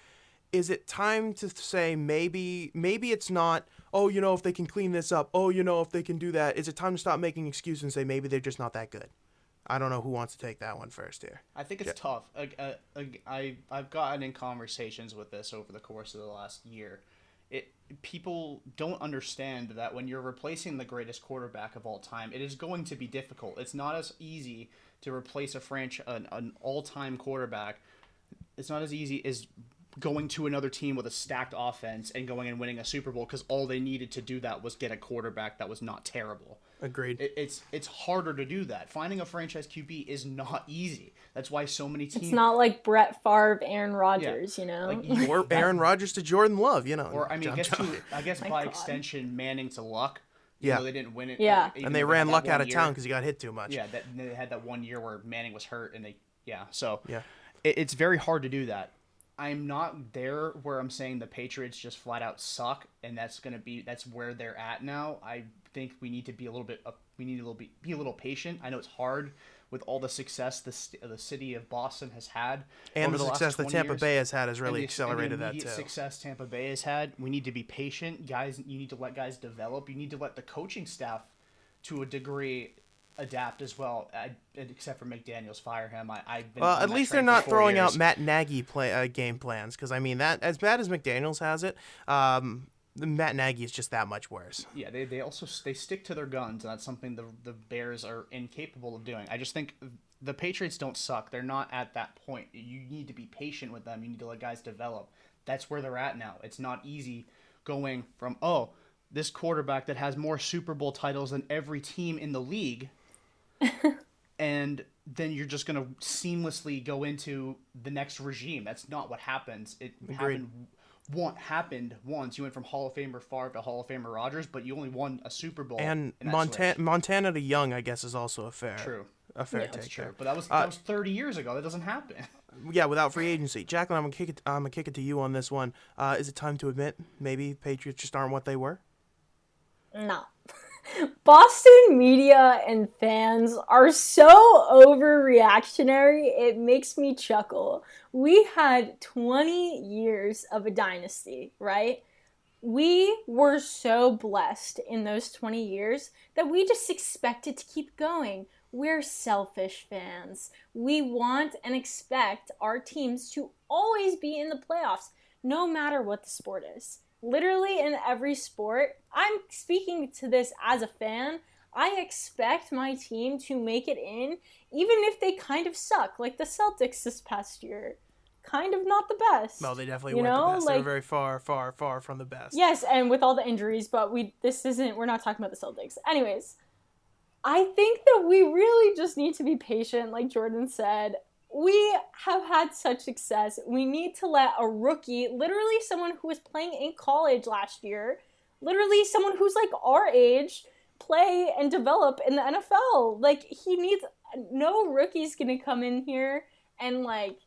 Is it time to say maybe it's not, if they can clean this up, if they can do that? Is it time to stop making excuses and say maybe they're just not that good? I don't know who wants to take that one first here. I think it's tough. I've gotten in conversations with this over the course of the last year. People don't understand that when you're replacing the greatest quarterback of all time, it is going to be difficult. It's not as easy to replace an all-time quarterback. It's not as easy as going to another team with a stacked offense and going and winning a Super Bowl, because all they needed to do that was get a quarterback that was not terrible. Agreed. It's harder to do that. Finding a franchise QB is not easy. That's why so many teams. It's not like Brett Favre, Aaron Rodgers, or Aaron Rodgers to Jordan Love, Or I guess by extension, Manning to Luck. Yeah, they didn't win it. Yeah, and they ran Luck out of town because he got hit too much. Yeah, they had that 1 year where Manning was hurt, and it's very hard to do that. I'm not there where I'm saying the Patriots just flat out suck, and that's where they're at now. I think we need to be a little patient. I know it's hard with all the success the city of Boston has had, and over the success that Tampa Bay has had has really accelerated that too. Success Tampa Bay has had. We need to be patient, guys. You need to let guys develop. You need to let the coaching staff, to a degree, adapt as well. Except for McDaniels, fire him. At least they're not throwing out Matt Nagy game plans, because I mean that as bad as McDaniels has it, Matt Nagy is just that much worse. Yeah, they also stick to their guns, and that's something the Bears are incapable of doing. I just think the Patriots don't suck. They're not at that point. You need to be patient with them. You need to let guys develop. That's where they're at now. It's not easy going from, this quarterback that has more Super Bowl titles than every team in the league, and then you're just going to seamlessly go into the next regime. That's not what happens. It happened once. You went from Hall of Famer Favre to Hall of Famer Rodgers, but you only won a Super Bowl. And Montana to Young, I guess, is also a fair take. That's true. There. But that was 30 years ago. That doesn't happen. Yeah, without free agency. Jaclyn, I'm gonna kick it to you on this one. Is it time to admit maybe Patriots just aren't what they were? No. Boston media and fans are so overreactionary, it makes me chuckle. We had 20 years of a dynasty, right? We were so blessed in those 20 years that we just expected to keep going. We're selfish fans. We want and expect our teams to always be in the playoffs, no matter what the sport is. Literally in every sport, I'm speaking to this as a fan, I expect my team to make it in, even if they kind of suck, like the Celtics this past year. Kind of not the best. No, they definitely weren't the best. They were very far, far, far from the best. Yes, and with all the injuries, but we're not talking about the Celtics. Anyways, I think that we really just need to be patient, like Jordan said. We have had such success. We need to let a rookie, literally someone who was playing in college last year, literally someone who's like our age, play and develop in the NFL. Like, no rookie's gonna come in here and like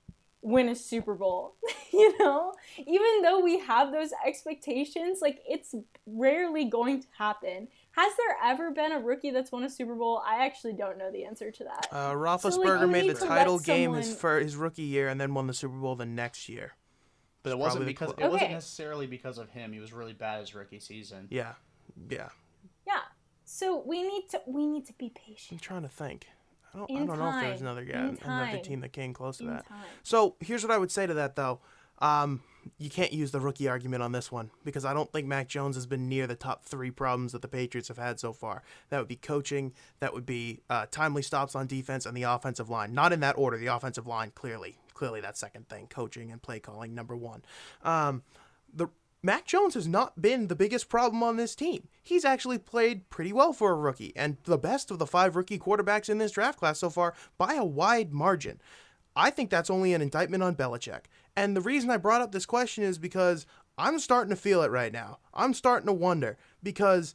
win a Super Bowl, you know? Even though we have those expectations, like, it's rarely going to happen. Has there ever been a rookie that's won a Super Bowl? I actually don't know the answer to that. Roethlisberger made the title game his rookie year and then won the Super Bowl the next year. But it wasn't necessarily because of him. He was really bad his rookie season. Yeah. So we need to be patient. I'm trying to think. I don't know if there's another team that came close to that. Time. So here's what I would say to that, though. You can't use the rookie argument on this one because I don't think Mac Jones has been near the top 3 problems that the Patriots have had so far. That would be coaching, that would be timely stops on defense, and the offensive line. Not in that order. The offensive line, clearly that second thing. Coaching and play calling, number 1. Mac Jones has not been the biggest problem on this team. He's actually played pretty well for a rookie, and the best of the 5 rookie quarterbacks in this draft class so far by a wide margin. I think that's only an indictment on Belichick. And the reason I brought up this question is because I'm starting to feel it right now. I'm starting to wonder because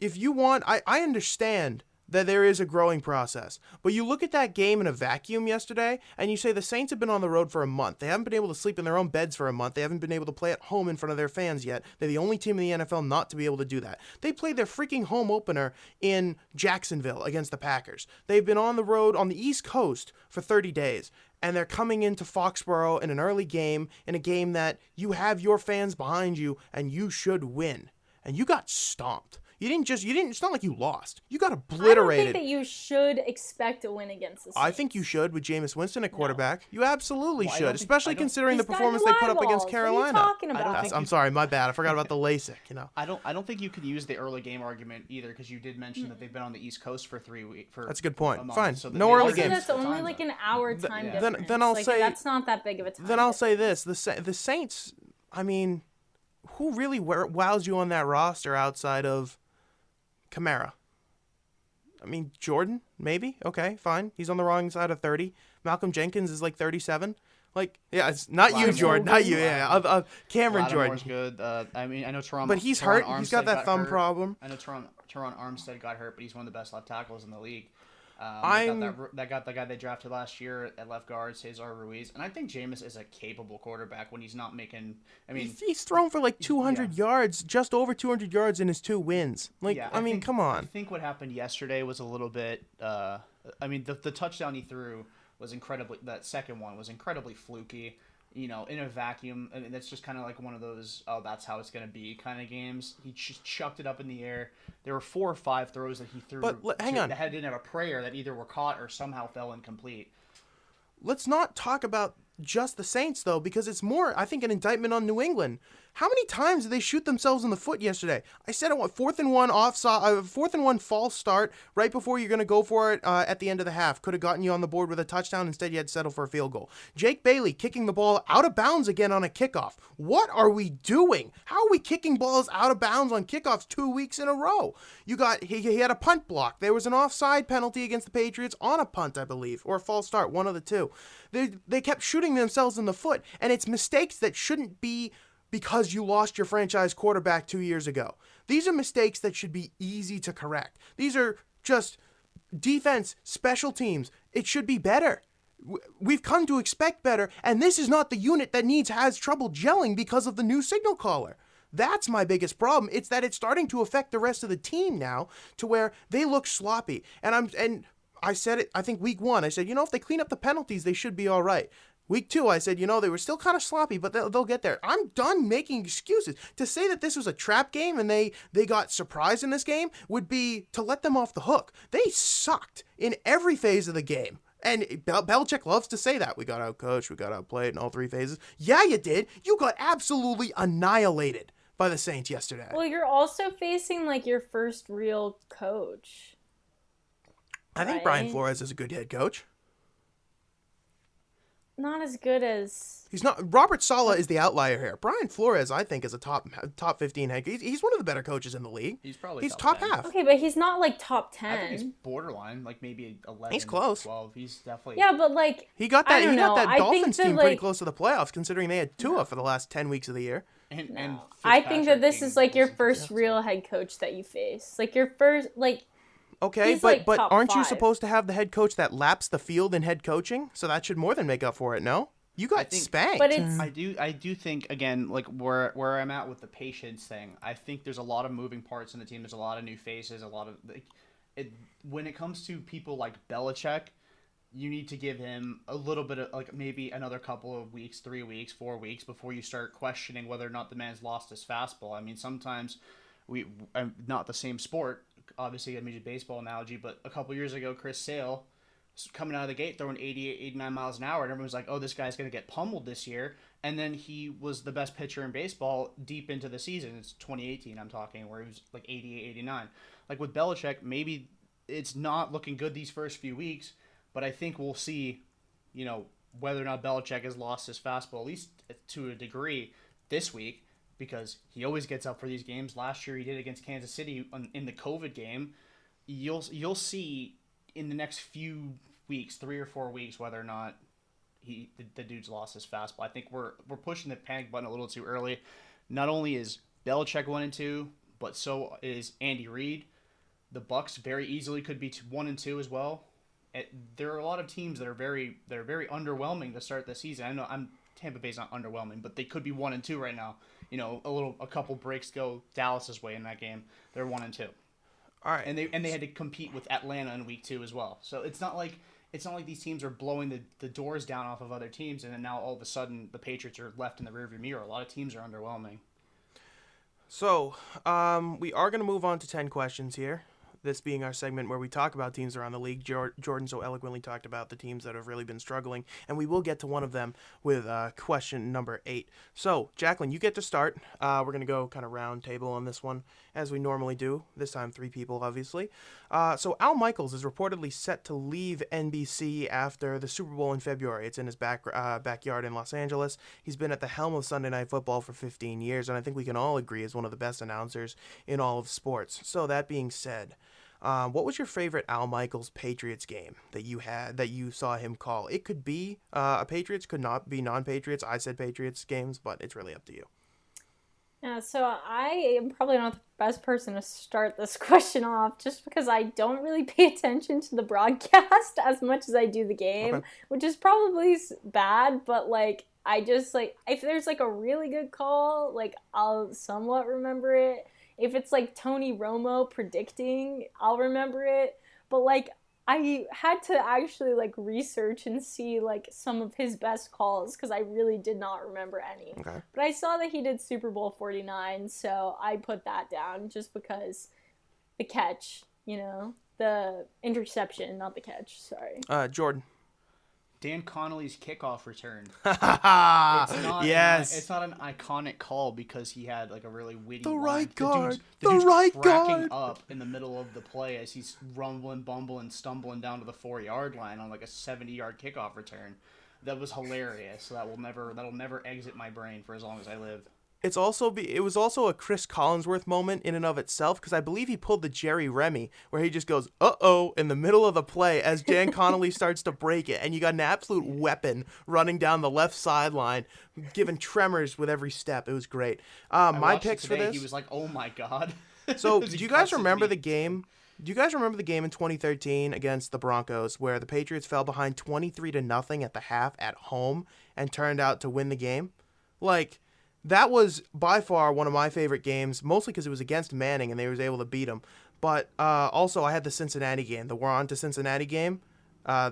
if you want, I understand that there is a growing process. But you look at that game in a vacuum yesterday, and you say the Saints have been on the road for a month. They haven't been able to sleep in their own beds for a month. They haven't been able to play at home in front of their fans yet. They're the only team in the NFL not to be able to do that. They played their freaking home opener in Jacksonville against the Packers. They've been on the road on the East Coast for 30 days. And they're coming into Foxborough in an early game, in a game that you have your fans behind you, and you should win. And you got stomped. It's not like you lost. You got obliterated. I don't think that you should expect a win against the Saints. I think you should with Jameis Winston at quarterback. No. You absolutely should, especially considering the performance they put up against Carolina. What are you talking about? I'm sorry, my bad. I forgot about the LASIK, I don't think you could use the early game argument either because you did mention that they've been on the East Coast for 3 weeks. That's a good point. Fine. So no early games. That's only like an hour time difference. Then I'll say that's not that big of a time Then I'll say this. The Saints, I mean, who really wows you on that roster outside of Kamara? I mean, Jordan, maybe. Okay, fine. He's on the wrong side of 30. Malcolm Jenkins is like 37. Like, yeah, it's not you, Jordan. Not you. Yeah, Cameron Jordan. Good. I mean, I know Teron. But he's hurt. He's got that thumb problem. I know Teron Armstead got hurt, but he's one of the best left tackles in the league. They got the guy they drafted last year at left guard, Cesar Ruiz, and I think Jameis is a capable quarterback when he's not making. I mean, he's thrown for like 200 yards, just over 200 yards in his 2 wins. Like, I mean, come on. I think what happened yesterday was a little bit. I mean, the touchdown he threw was incredibly. That second one was incredibly fluky. You know, in a vacuum. I mean, that's just kind of like one of those, that's how it's going to be kind of games. He just chucked it up in the air. There were 4 or 5 throws that he threw hang on. that didn't have a prayer that either were caught or somehow fell incomplete. Let's not talk about just the Saints, though, because it's more, I think, an indictment on New England. How many times did they shoot themselves in the foot yesterday? I said it was 4th and 1 offside, 4th and 1 false start right before you're going to go for it at the end of the half. Could have gotten you on the board with a touchdown. Instead, you had to settle for a field goal. Jake Bailey kicking the ball out of bounds again on a kickoff. What are we doing? How are we kicking balls out of bounds on kickoffs 2 weeks in a row? He had a punt block. There was an offside penalty against the Patriots on a punt, I believe, or a false start, one of the two. They kept shooting themselves in the foot, and it's mistakes that shouldn't be because you lost your franchise quarterback 2 years ago. These are mistakes that should be easy to correct. These are just defense, special teams. It should be better. We've come to expect better, and this is not the unit that has trouble gelling because of the new signal caller. That's my biggest problem. It's that it's starting to affect the rest of the team now to where they look sloppy. And I said it, I think week 1, I said, if they clean up the penalties, they should be all right. Week 2, I said, they were still kind of sloppy, but they'll get there. I'm done making excuses. To say that this was a trap game and they got surprised in this game would be to let them off the hook. They sucked in every phase of the game. And Belichick loves to say that. We got outcoached, we got outplayed in all 3 phases. Yeah, you did. You got absolutely annihilated by the Saints yesterday. Well, you're also facing, your first real coach. I think Brian Flores is a good head coach. Not as good as... He's not. Robert Saleh is the outlier here. Brian Flores, I think, is a top 15 head coach. He's one of the better coaches in the league. He's probably top 10. half. Okay, but he's not, top 10. I think he's borderline, maybe 11, He's close. 12. He's definitely... Yeah, but, He got that, Dolphins team that, pretty close to the playoffs, considering they had Tua for the last 10 weeks of the year. And I think that this is, your first real head coach that you face. Your first, Okay, he's, but top aren't 5. you supposed to have the head coach that laps the field in head coaching? So that should more than make up for it, no? You got spanked. But it's... I do think, again, where I'm at with the patience thing, I think there's a lot of moving parts in the team. There's a lot of new faces, a lot of... when it comes to people like Belichick, you need to give him a little bit of, maybe another couple of weeks, 3 weeks, 4 weeks, before you start questioning whether or not the man's lost his fastball. I mean, sometimes not the same sport, obviously, a Major Baseball analogy, but a couple years ago, Chris Sale coming out of the gate throwing 88, 89 miles an hour, and everyone's like, oh, this guy's going to get pummeled this year. And then he was the best pitcher in baseball deep into the season. It's 2018 I'm talking, where he was 88, 89. With Belichick, maybe it's not looking good these first few weeks, but I think we'll see, whether or not Belichick has lost his fastball, at least to a degree, this week, because he always gets up for these games. Last year he did against Kansas City in the COVID game. You'll see in the next few weeks, 3 or 4 weeks, whether or not the dude's lost his fastball. I think we're pushing the panic button a little too early. Not only is Belichick 1-2, but so is Andy Reid. The Bucs very easily could be 1-2 as well. There are a lot of teams that are very underwhelming to start the season. I know Tampa Bay's not underwhelming, but they could be 1-2 right now. A couple breaks go Dallas's way in that game. They're 1-2. All right, and they had to compete with Atlanta in week 2 as well. So it's not like these teams are blowing the doors down off of other teams, and then now all of a sudden the Patriots are left in the rearview mirror. A lot of teams are underwhelming. So we are going to move on to 10 questions here. This being our segment where we talk about teams around the league. Jordan so eloquently talked about the teams that have really been struggling, and we will get to one of them with question number 8. So, Jaclyn, you get to start. We're going to go kind of round table on this one, as we normally do. This time, 3 people, obviously. So, Al Michaels is reportedly set to leave NBC after the Super Bowl in February. It's in his backyard in Los Angeles. He's been at the helm of Sunday Night Football for 15 years, and I think we can all agree is one of the best announcers in all of sports. So, that being said... what was your favorite Al Michaels Patriots game that you saw him call? It could be a Patriots, could not be non-Patriots. I said Patriots games, but it's really up to you. Yeah, so I am probably not the best person to start this question off, just because I don't really pay attention to the broadcast as much as I do the game, okay. Which is probably bad, but I just if there's a really good call, I'll somewhat remember it. If it's Tony Romo predicting, I'll remember it. But I had to actually research and see some of his best calls because I really did not remember any. Okay. But I saw that he did Super Bowl 49, so I put that down just because the catch, the interception, not the catch. Sorry. Jordan. Dan Connolly's kickoff return. Yes. It's not an iconic call because he had like a really witty The line. right guard. The dude's right cracking guard. up in the middle of the play as he's rumbling, bumbling, stumbling down to the 4-yard line on like a 70-yard kickoff return. That was hilarious. So that'll never exit my brain for as long as I live. It was also a Chris Collinsworth moment in and of itself, because I believe he pulled the Jerry Remy where he just goes, uh-oh, in the middle of the play as Dan Connolly starts to break it, and you got an absolute weapon running down the left sideline, giving tremors with every step. It was great. My picks for this. He was like, oh my God. So, do you guys remember the game? Do you guys remember the game in 2013 against the Broncos where the Patriots fell behind 23-0 at the half at home and turned out to win the game? Like, that was by far one of my favorite games, mostly because it was against Manning and they was able to beat him. But also, I had the Cincinnati game, the We're On to Cincinnati game.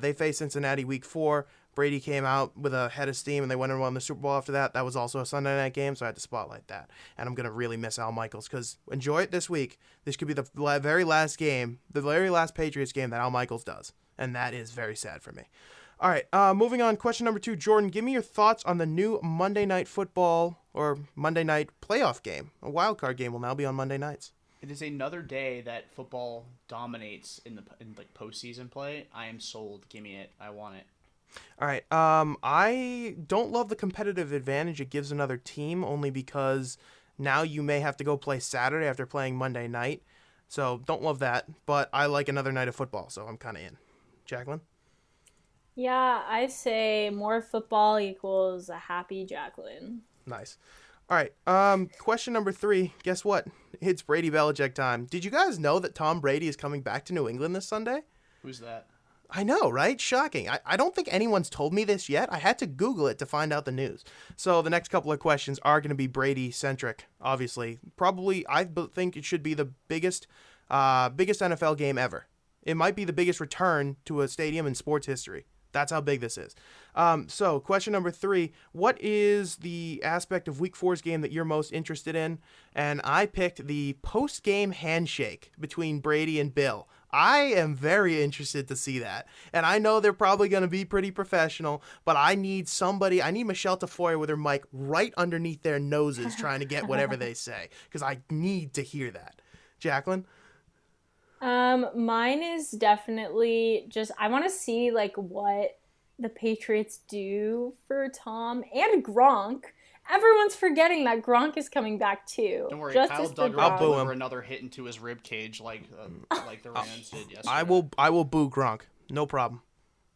They faced Cincinnati week 4. Brady came out with a head of steam, and they went and won the Super Bowl after that. That was also a Sunday night game, so I had to spotlight that. And I'm going to really miss Al Michaels, because enjoy it this week. This could be the very last game, the very last Patriots game that Al Michaels does. And that is very sad for me. All right, moving on. Question number 2. Jordan, give me your thoughts on the new Monday Night Football or Monday Night playoff game. A wild card game will now be on Monday nights. It is another day that football dominates in like postseason play. I am sold. Give me it. I want it. All right. I don't love the competitive advantage it gives another team, only because now you may have to go play Saturday after playing Monday night. So don't love that, but I like another night of football, so I'm kind of in. Jaclyn? Yeah, I say more football equals a happy Jaclyn. Nice. All right. Question number 3. Guess what? It's Brady Belichick time. Did you guys know that Tom Brady is coming back to New England this Sunday? Who's that? I know, right? Shocking. I don't think anyone's told me this yet. I had to Google it to find out the news. So the next couple of questions are going to be Brady-centric, obviously. Probably, I think it should be the biggest NFL game ever. It might be the biggest return to a stadium in sports history. That's how big this is. So question number 3, what is the aspect of Week 4's game that you're most interested in? And I picked the post-game handshake between Brady and Bill. I am very interested to see that. And I know they're probably going to be pretty professional, but I need Michelle Tafoya with her mic right underneath their noses trying to get whatever they say, because I need to hear that. Jaclyn? Mine is definitely just, I want to see like what the Patriots do for Tom and Gronk. Everyone's forgetting that Gronk is coming back too. Don't worry, Justice Kyle Duggar I'll boo will him. deliver another hit into his rib cage like the Rams did yesterday. I will boo Gronk. No problem.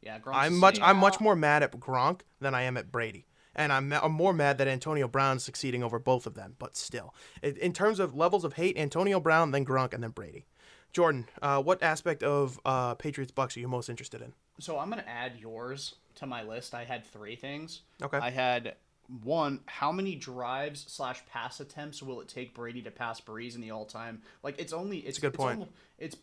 Yeah, Gronk's I'm much more mad at Gronk than I am at Brady. And I'm more mad that Antonio Brown's succeeding over both of them. But still, in terms of levels of hate, Antonio Brown, then Gronk, and then Brady. Jordan, what aspect of Patriots Bucks are you most interested in? So I'm going to add yours to my list. I had 3 things. Okay. I had 1, how many drives / pass attempts will it take Brady to pass Breeze in the all-time? Like, it's a good point. It's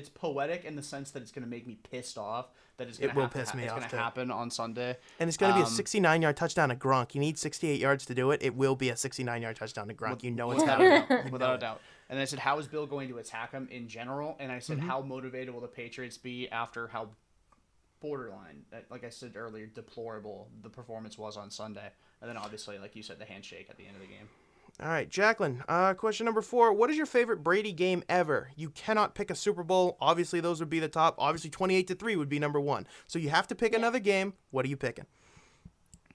poetic in the sense that it's going to make me pissed off that it's going to happen on Sunday. And it's going to be a 69-yard touchdown to Gronk. You need 68 yards to do it. It will be a 69-yard touchdown to Gronk. It's happening. Without a doubt. And I said, how is Bill going to attack him in general? And I said, how motivated will the Patriots be after how borderline, like I said earlier, deplorable the performance was on Sunday? And then obviously, like you said, the handshake at the end of the game. All right, Jaclyn, question number 4. What is your favorite Brady game ever? You cannot pick a Super Bowl. Obviously, those would be the top. Obviously, 28-3 would be number 1. So you have to pick another game. What are you picking?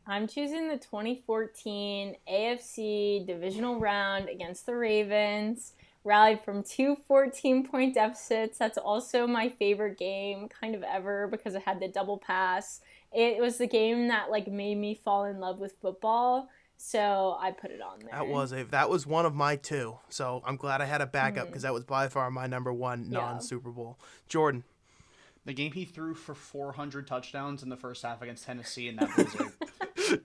I'm choosing the 2014 AFC divisional round against the Ravens. Rallied from 2 14-point deficits. That's also my favorite game kind of ever because it had the double pass. It was the game that like made me fall in love with football. So I put it on there. That was one of my 2. So I'm glad I had a backup because that was by far my number 1 non-Super Bowl. Jordan. The game he threw for 400 touchdowns in the first half against Tennessee in that blizzard.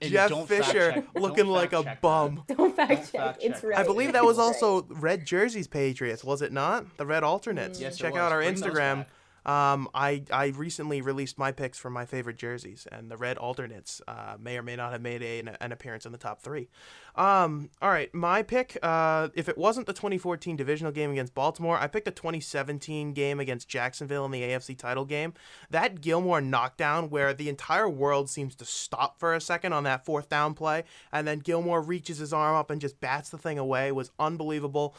Jeff Fisher looking like a bum. Don't fact check. It's right. I believe that was also red jerseys Patriots, was it not? The red alternates. Yes, Check out our Bring those Instagram. back. I recently released my picks for my favorite jerseys, and the red alternates may or may not have made an appearance in the top 3. All right, my pick, if it wasn't the 2014 divisional game against Baltimore, I picked the 2017 game against Jacksonville in the AFC title game. That Gilmore knockdown where the entire world seems to stop for a second on that 4th down play, and then Gilmore reaches his arm up and just bats the thing away was unbelievable.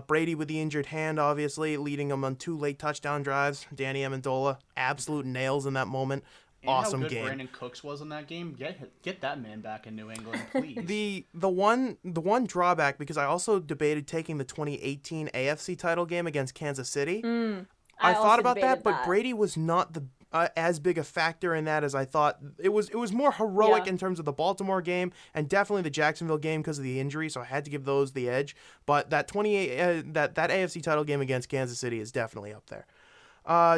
Brady with the injured hand, obviously, leading him on 2 late touchdown drives. Danny Amendola, absolute nails in that moment. And awesome how good game. Brandon Cooks was in that game. Get that man back in New England, please. The one drawback, because I also debated taking the 2018 AFC title game against Kansas City. I thought about that, but Brady was not the as big a factor in that as I thought. It was more heroic in terms of the Baltimore game and definitely the Jacksonville game because of the injury, so I had to give those the edge. But that that AFC title game against Kansas City is definitely up there.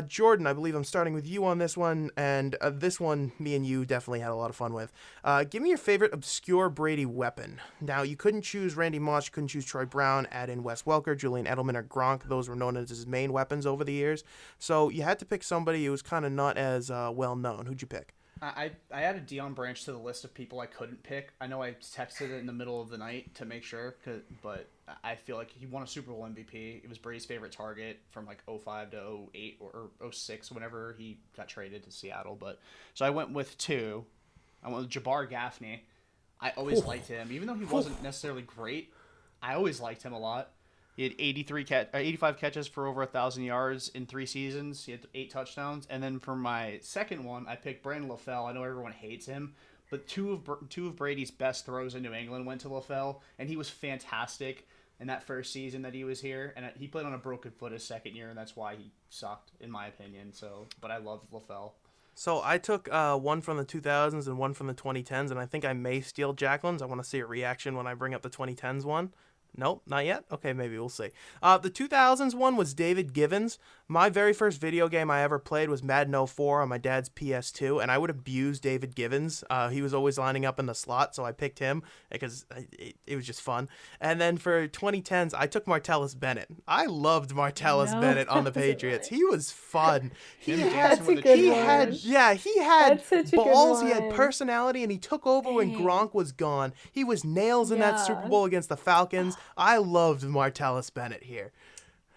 Jordan, I believe I'm starting with you on this one, and this one me and you definitely had a lot of fun with. Give me your favorite obscure Brady weapon. Now, you couldn't choose Randy Moss, you couldn't choose Troy Brown, add in Wes Welker, Julian Edelman, or Gronk. Those were known as his main weapons over the years. So you had to pick somebody who was kind of not as well known. Who'd you pick? I added Deion Branch to the list of people I couldn't pick. I know I texted it in the middle of the night to make sure, but I feel like he won a Super Bowl MVP. It was Brady's favorite target from like 05 to 08 or 06, whenever he got traded to Seattle. But so I went with 2. I went with Jabbar Gaffney. I always liked him, even though he wasn't necessarily great. I always liked him a lot. He had 85 catches for over 1,000 yards in 3 seasons. He had 8 touchdowns. And then for my second one, I picked Brandon LaFell. I know everyone hates him, but two of Brady's best throws in New England went to LaFell, and he was fantastic in that first season that he was here. And he played on a broken foot his second year, and that's why he sucked, in my opinion. But I love LaFell. So I took one from the 2000s and one from the 2010s, and I think I may steal Jaclyn's. I want to see a reaction when I bring up the 2010s one. Nope, not yet? Okay, maybe we'll see. The 2000s one was David Givens. My very first video game I ever played was Madden 04 on my dad's PS2, and I would abuse David Givens. He was always lining up in the slot, so I picked him because it was just fun. And then for 2010s, I took Martellus Bennett. I loved Martellus Bennett on the Patriots. He was fun. He had balls, he had personality, and he took over when Gronk was gone. He was nails in that Super Bowl against the Falcons. I loved Martellus Bennett here.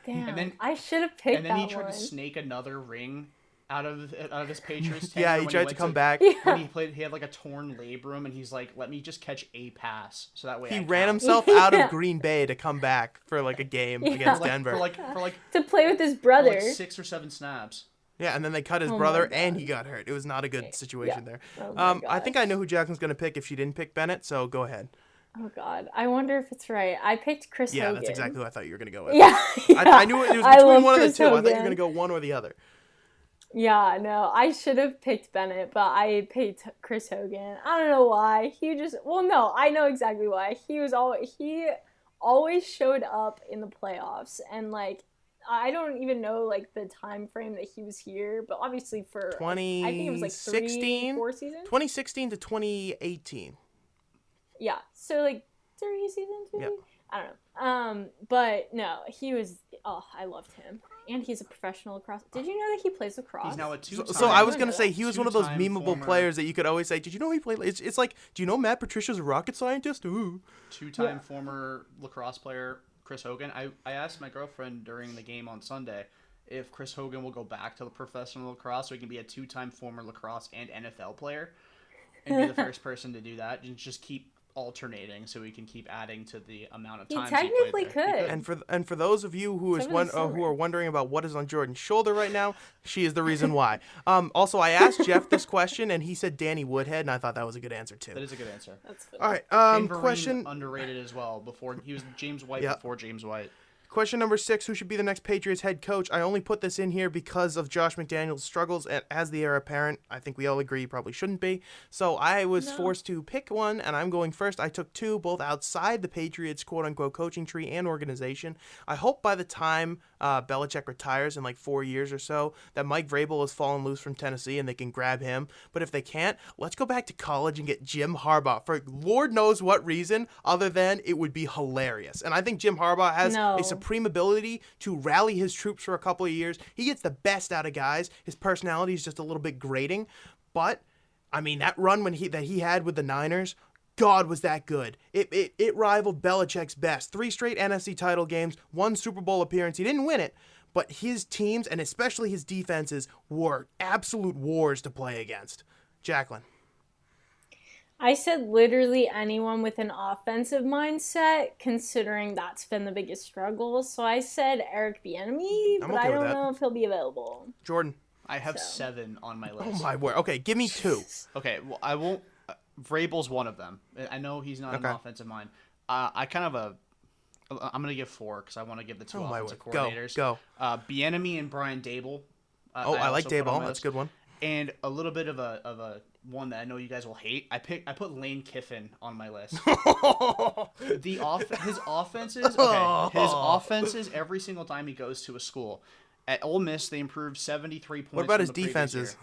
Damn, and then, I should have picked that one. And then he tried to snake another ring out of his Patriots tenure. Yeah, he tried to come back. When he had like a torn labrum, and he's like, "Let me just catch a pass, so that way." He ran himself out of Green Bay to come back for like a game against Denver. For like to play with his brother. For like 6 or 7 snaps. Yeah, and then they cut his brother, and he got hurt. It was not a good situation there. I think I know who Jaclyn's going to pick if she didn't pick Bennett, so go ahead. Oh, God. I wonder if it's right. I picked Chris Hogan. Yeah, that's exactly who I thought you were going to go with. Yeah. I knew it was between one of the two. I thought you were going to go one or the other. Yeah, no, I should have picked Bennett, but I picked Chris Hogan. I don't know why. I know exactly why. He always showed up in the playoffs, and like, I don't even know like the time frame that he was here, but obviously for I think it was like 3-4 seasons. 2016 to 2018. Yeah, so like 3 seasons maybe? Yep. I don't know. But no, he was. Oh, I loved him, and he's a professional lacrosse. Did you know that he plays lacrosse? He's now a 2-time. So I was gonna say he was one of those memeable players that you could always say. Did you know he played? It's like, do you know Matt Patricia's a rocket scientist? Ooh. 2-time former lacrosse player Chris Hogan. I asked my girlfriend during the game on Sunday if Chris Hogan will go back to the professional lacrosse so he can be a 2-time former lacrosse and NFL player, and be the first person to do that, and just keep alternating so we can keep adding to the amount of time he technically could. And for those of you who are wondering about what is on Jordan's shoulder right now, she is the reason why. Also, I asked Jeff this question, and he said Danny Woodhead, and I thought that was a good answer too. That is a good answer. That's good. All right. Shane Vereen, Question underrated as well. Before he was James White. Before James White. Question number 6, who should be the next Patriots head coach? I only put this in here because of Josh McDaniels' struggles, and as the heir apparent, I think we all agree he probably shouldn't be. So I was forced to pick one, and I'm going first. I took 2, both outside the Patriots' quote-unquote coaching tree and organization. I hope by the time Belichick retires in like 4 years or so, that Mike Vrabel has fallen loose from Tennessee and they can grab him. But if they can't, let's go back to college and get Jim Harbaugh for Lord knows what reason, other than it would be hilarious. And I think Jim Harbaugh has a supreme ability to rally his troops for a couple of years. He gets the best out of guys. His personality is just a little bit grating. But, I mean, that run that he had with the Niners, God, was that good. It rivaled Belichick's best. 3 straight NFC title games, 1 Super Bowl appearance. He didn't win it, but his teams, and especially his defenses, were absolute wars to play against. Jaclyn. I said literally anyone with an offensive mindset, considering that's been the biggest struggle. So I said Eric Bieniemy, but I don't know if he'll be available. Jordan. I have 7 on my list. Oh, my word. Okay, give me 2. Okay, well, I won't... Vrabel's one of them. I know he's not an offensive mind. I'm going to give 4 because I want to give the 2 offensive coordinators. Go. Bieniemy and Brian Dable. I like Dable. That's a good one. And a little bit of a one that I know you guys will hate. I put Lane Kiffin on my list. His offenses every single time he goes to a school. At Ole Miss, they improved 73 points. What about his defenses?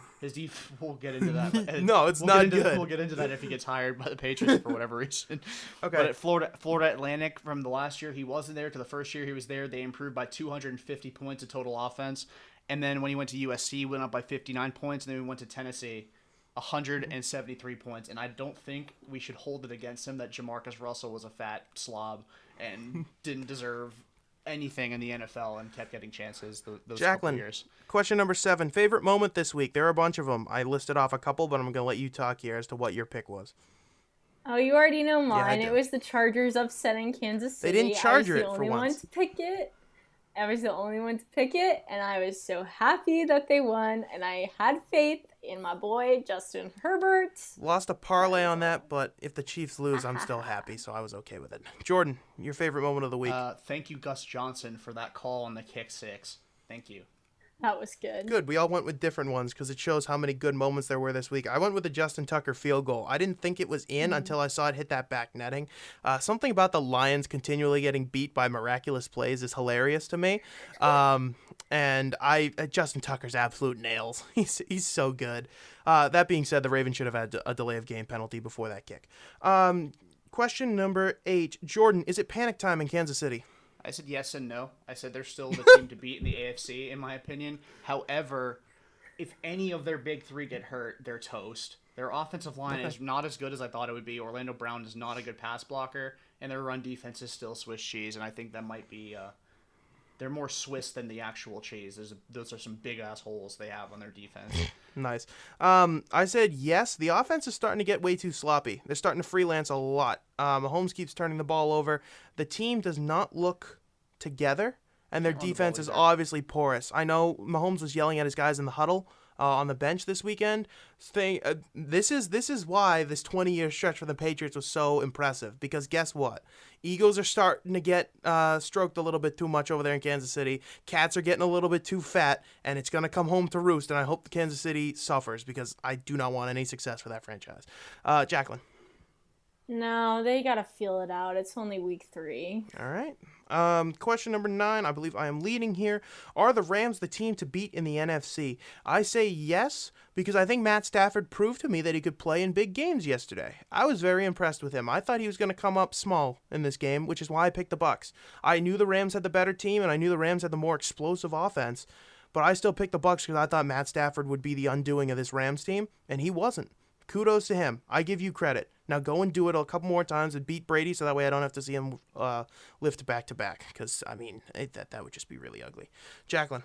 We'll get into that. No, it's not good. We'll get into that if he gets hired by the Patriots for whatever reason. Okay. But at Florida Atlantic, from the last year he wasn't there to the first year he was there, they improved by 250 points of total offense. And then when he went to USC, went up by 59 points. And then we went to Tennessee, 173 points. And I don't think we should hold it against him that Jamarcus Russell was a fat slob and didn't deserve anything in the NFL and kept getting chances those couple years. Question number 7. Favorite moment this week? There are a bunch of them. I listed off a couple, but I'm going to let you talk here as to what your pick was. Oh, you already know mine. Yeah, it was the Chargers upsetting Kansas City. They didn't charge it for once. I was the only one to pick it. I was the only one to pick it, and I was so happy that they won, and I had faith in my boy, Justin Herbert. Lost a parlay on that, but if the Chiefs lose, I'm still happy, so I was okay with it. Jordan, your favorite moment of the week? Thank you, Gus Johnson, for that call on the kick 6. Thank you. That was good. Good. We all went with different ones because it shows how many good moments there were this week. I went with the Justin Tucker field goal. I didn't think it was in until I saw it hit that back netting. Something about the Lions continually getting beat by miraculous plays is hilarious to me. And Justin Tucker's absolute nails. He's so good. That being said, the Ravens should have had a delay of game penalty before that kick. Question number 8. Jordan, is it panic time in Kansas City? I said yes and no. I said they're still the team to beat in the AFC, in my opinion. However, if any of their big 3 get hurt, they're toast. Their offensive line is not as good as I thought it would be. Orlando Brown is not a good pass blocker, and their run defense is still Swiss cheese, and I think that might be they're more Swiss than the actual cheese. Those are some big-ass holes they have on their defense. Nice. I said yes. The offense is starting to get way too sloppy. They're starting to freelance a lot. Mahomes keeps turning the ball over. The team does not look together, and their defense is obviously porous. I know Mahomes was yelling at his guys in the huddle on the bench this weekend. This is why this 20-year stretch for the Patriots was so impressive, because guess what? Egos are starting to get stroked a little bit too much over there in Kansas City. Cats are getting a little bit too fat, and it's going to come home to roost, and I hope Kansas City suffers because I do not want any success for that franchise. Jaclyn. No, they got to feel it out. It's only week 3. All right. Question number 9. I believe I am leading here. Are the Rams the team to beat in the NFC? I say yes, because I think Matt Stafford proved to me that he could play in big games yesterday. I was very impressed with him. I thought he was going to come up small in this game, which is why I picked the Bucs. I knew the Rams had the better team, and I knew the Rams had the more explosive offense, but I still picked the Bucs because I thought Matt Stafford would be the undoing of this Rams team, and he wasn't. Kudos to him. I give you credit. Now go and do it a couple more times and beat Brady so that way I don't have to see him lift back-to-back because, I mean, that would just be really ugly. Jaclyn.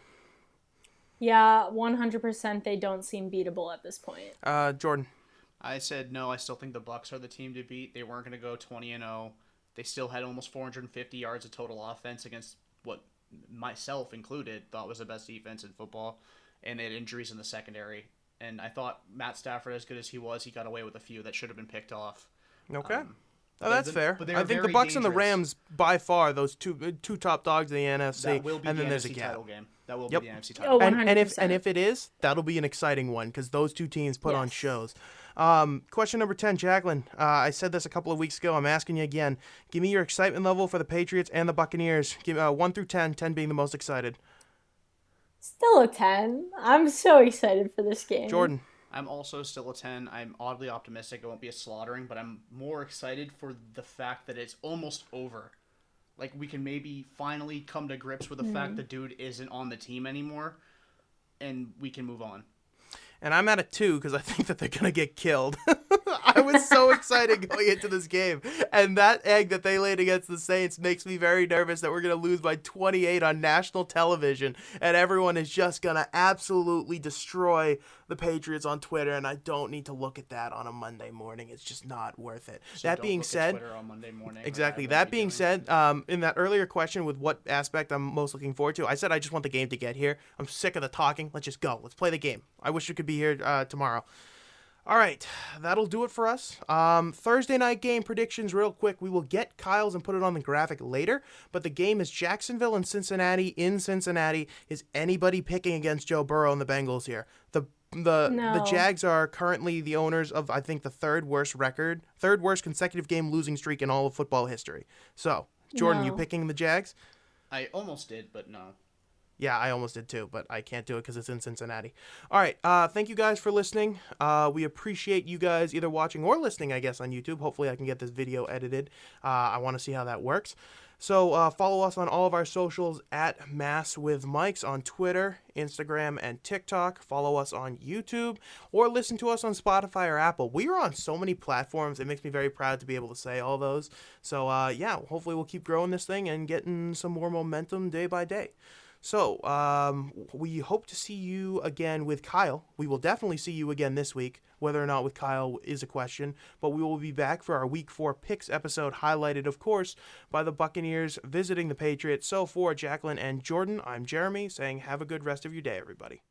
Yeah, 100% they don't seem beatable at this point. Jordan. I said no. I still think the Bucs are the team to beat. They weren't going to go 20-0. They still had almost 450 yards of total offense against what myself included thought was the best defense in football, and they had injuries in the secondary. And I thought Matt Stafford, as good as he was, he got away with a few that should have been picked off. Okay. That's fair. But I think the Bucs and the Rams, by far, those two top dogs in the NFC. That will be and the then there's a NFC gap. title game. That will be the NFC title Oh, game. 100%. And if it is, that'll be an exciting one because those two teams put on shows. Question number 10, Jaclyn. I said this a couple of weeks ago. I'm asking you again. Give me your excitement level for the Patriots and the Buccaneers. Give 1 through 10, 10 being the most excited. Still a 10. I'm so excited for this game. Jordan. I'm also still a 10. I'm oddly optimistic it won't be a slaughtering, but I'm more excited for the fact that it's almost over. Like, we can maybe finally come to grips with the fact the dude isn't on the team anymore, and we can move on. And I'm at a 2 because I think that they're going to get killed. I was so excited going into this game. And that egg that they laid against the Saints makes me very nervous that we're going to lose by 28 on national television. And everyone is just going to absolutely destroy the Patriots on Twitter. And I don't need to look at that on a Monday morning. It's just not worth it. So that don't being look at said, Twitter on Monday morning, exactly. like That being said, in that earlier question with what aspect I'm most looking forward to, I said I just want the game to get here. I'm sick of the talking. Let's just go. Let's play the game. I wish it could be here tomorrow. All right, that'll do it for us. Thursday night game predictions real quick. We will get Kyle's and put it on the graphic later, but the game is Jacksonville and Cincinnati in Cincinnati. Is anybody picking against Joe Burrow and the Bengals here? The Jags are currently the owners of, I think, the third worst consecutive game losing streak in all of football history. So, Jordan, you picking the Jags? I almost did, but no. Yeah, I almost did too, but I can't do it because it's in Cincinnati. All right, thank you guys for listening. We appreciate you guys either watching or listening, I guess, on YouTube. Hopefully I can get this video edited. I want to see how that works. So follow us on all of our socials at Mass with Mics on Twitter, Instagram, and TikTok. Follow us on YouTube or listen to us on Spotify or Apple. We are on so many platforms. It makes me very proud to be able to say all those. So, yeah, hopefully we'll keep growing this thing and getting some more momentum day by day. So, we hope to see you again with Kyle. We will definitely see you again this week. Whether or not with Kyle is a question, but we will be back for our Week 4 picks episode, highlighted, of course, by the Buccaneers visiting the Patriots. So for Jaclyn and Jordan, I'm Jeremy, saying have a good rest of your day, everybody.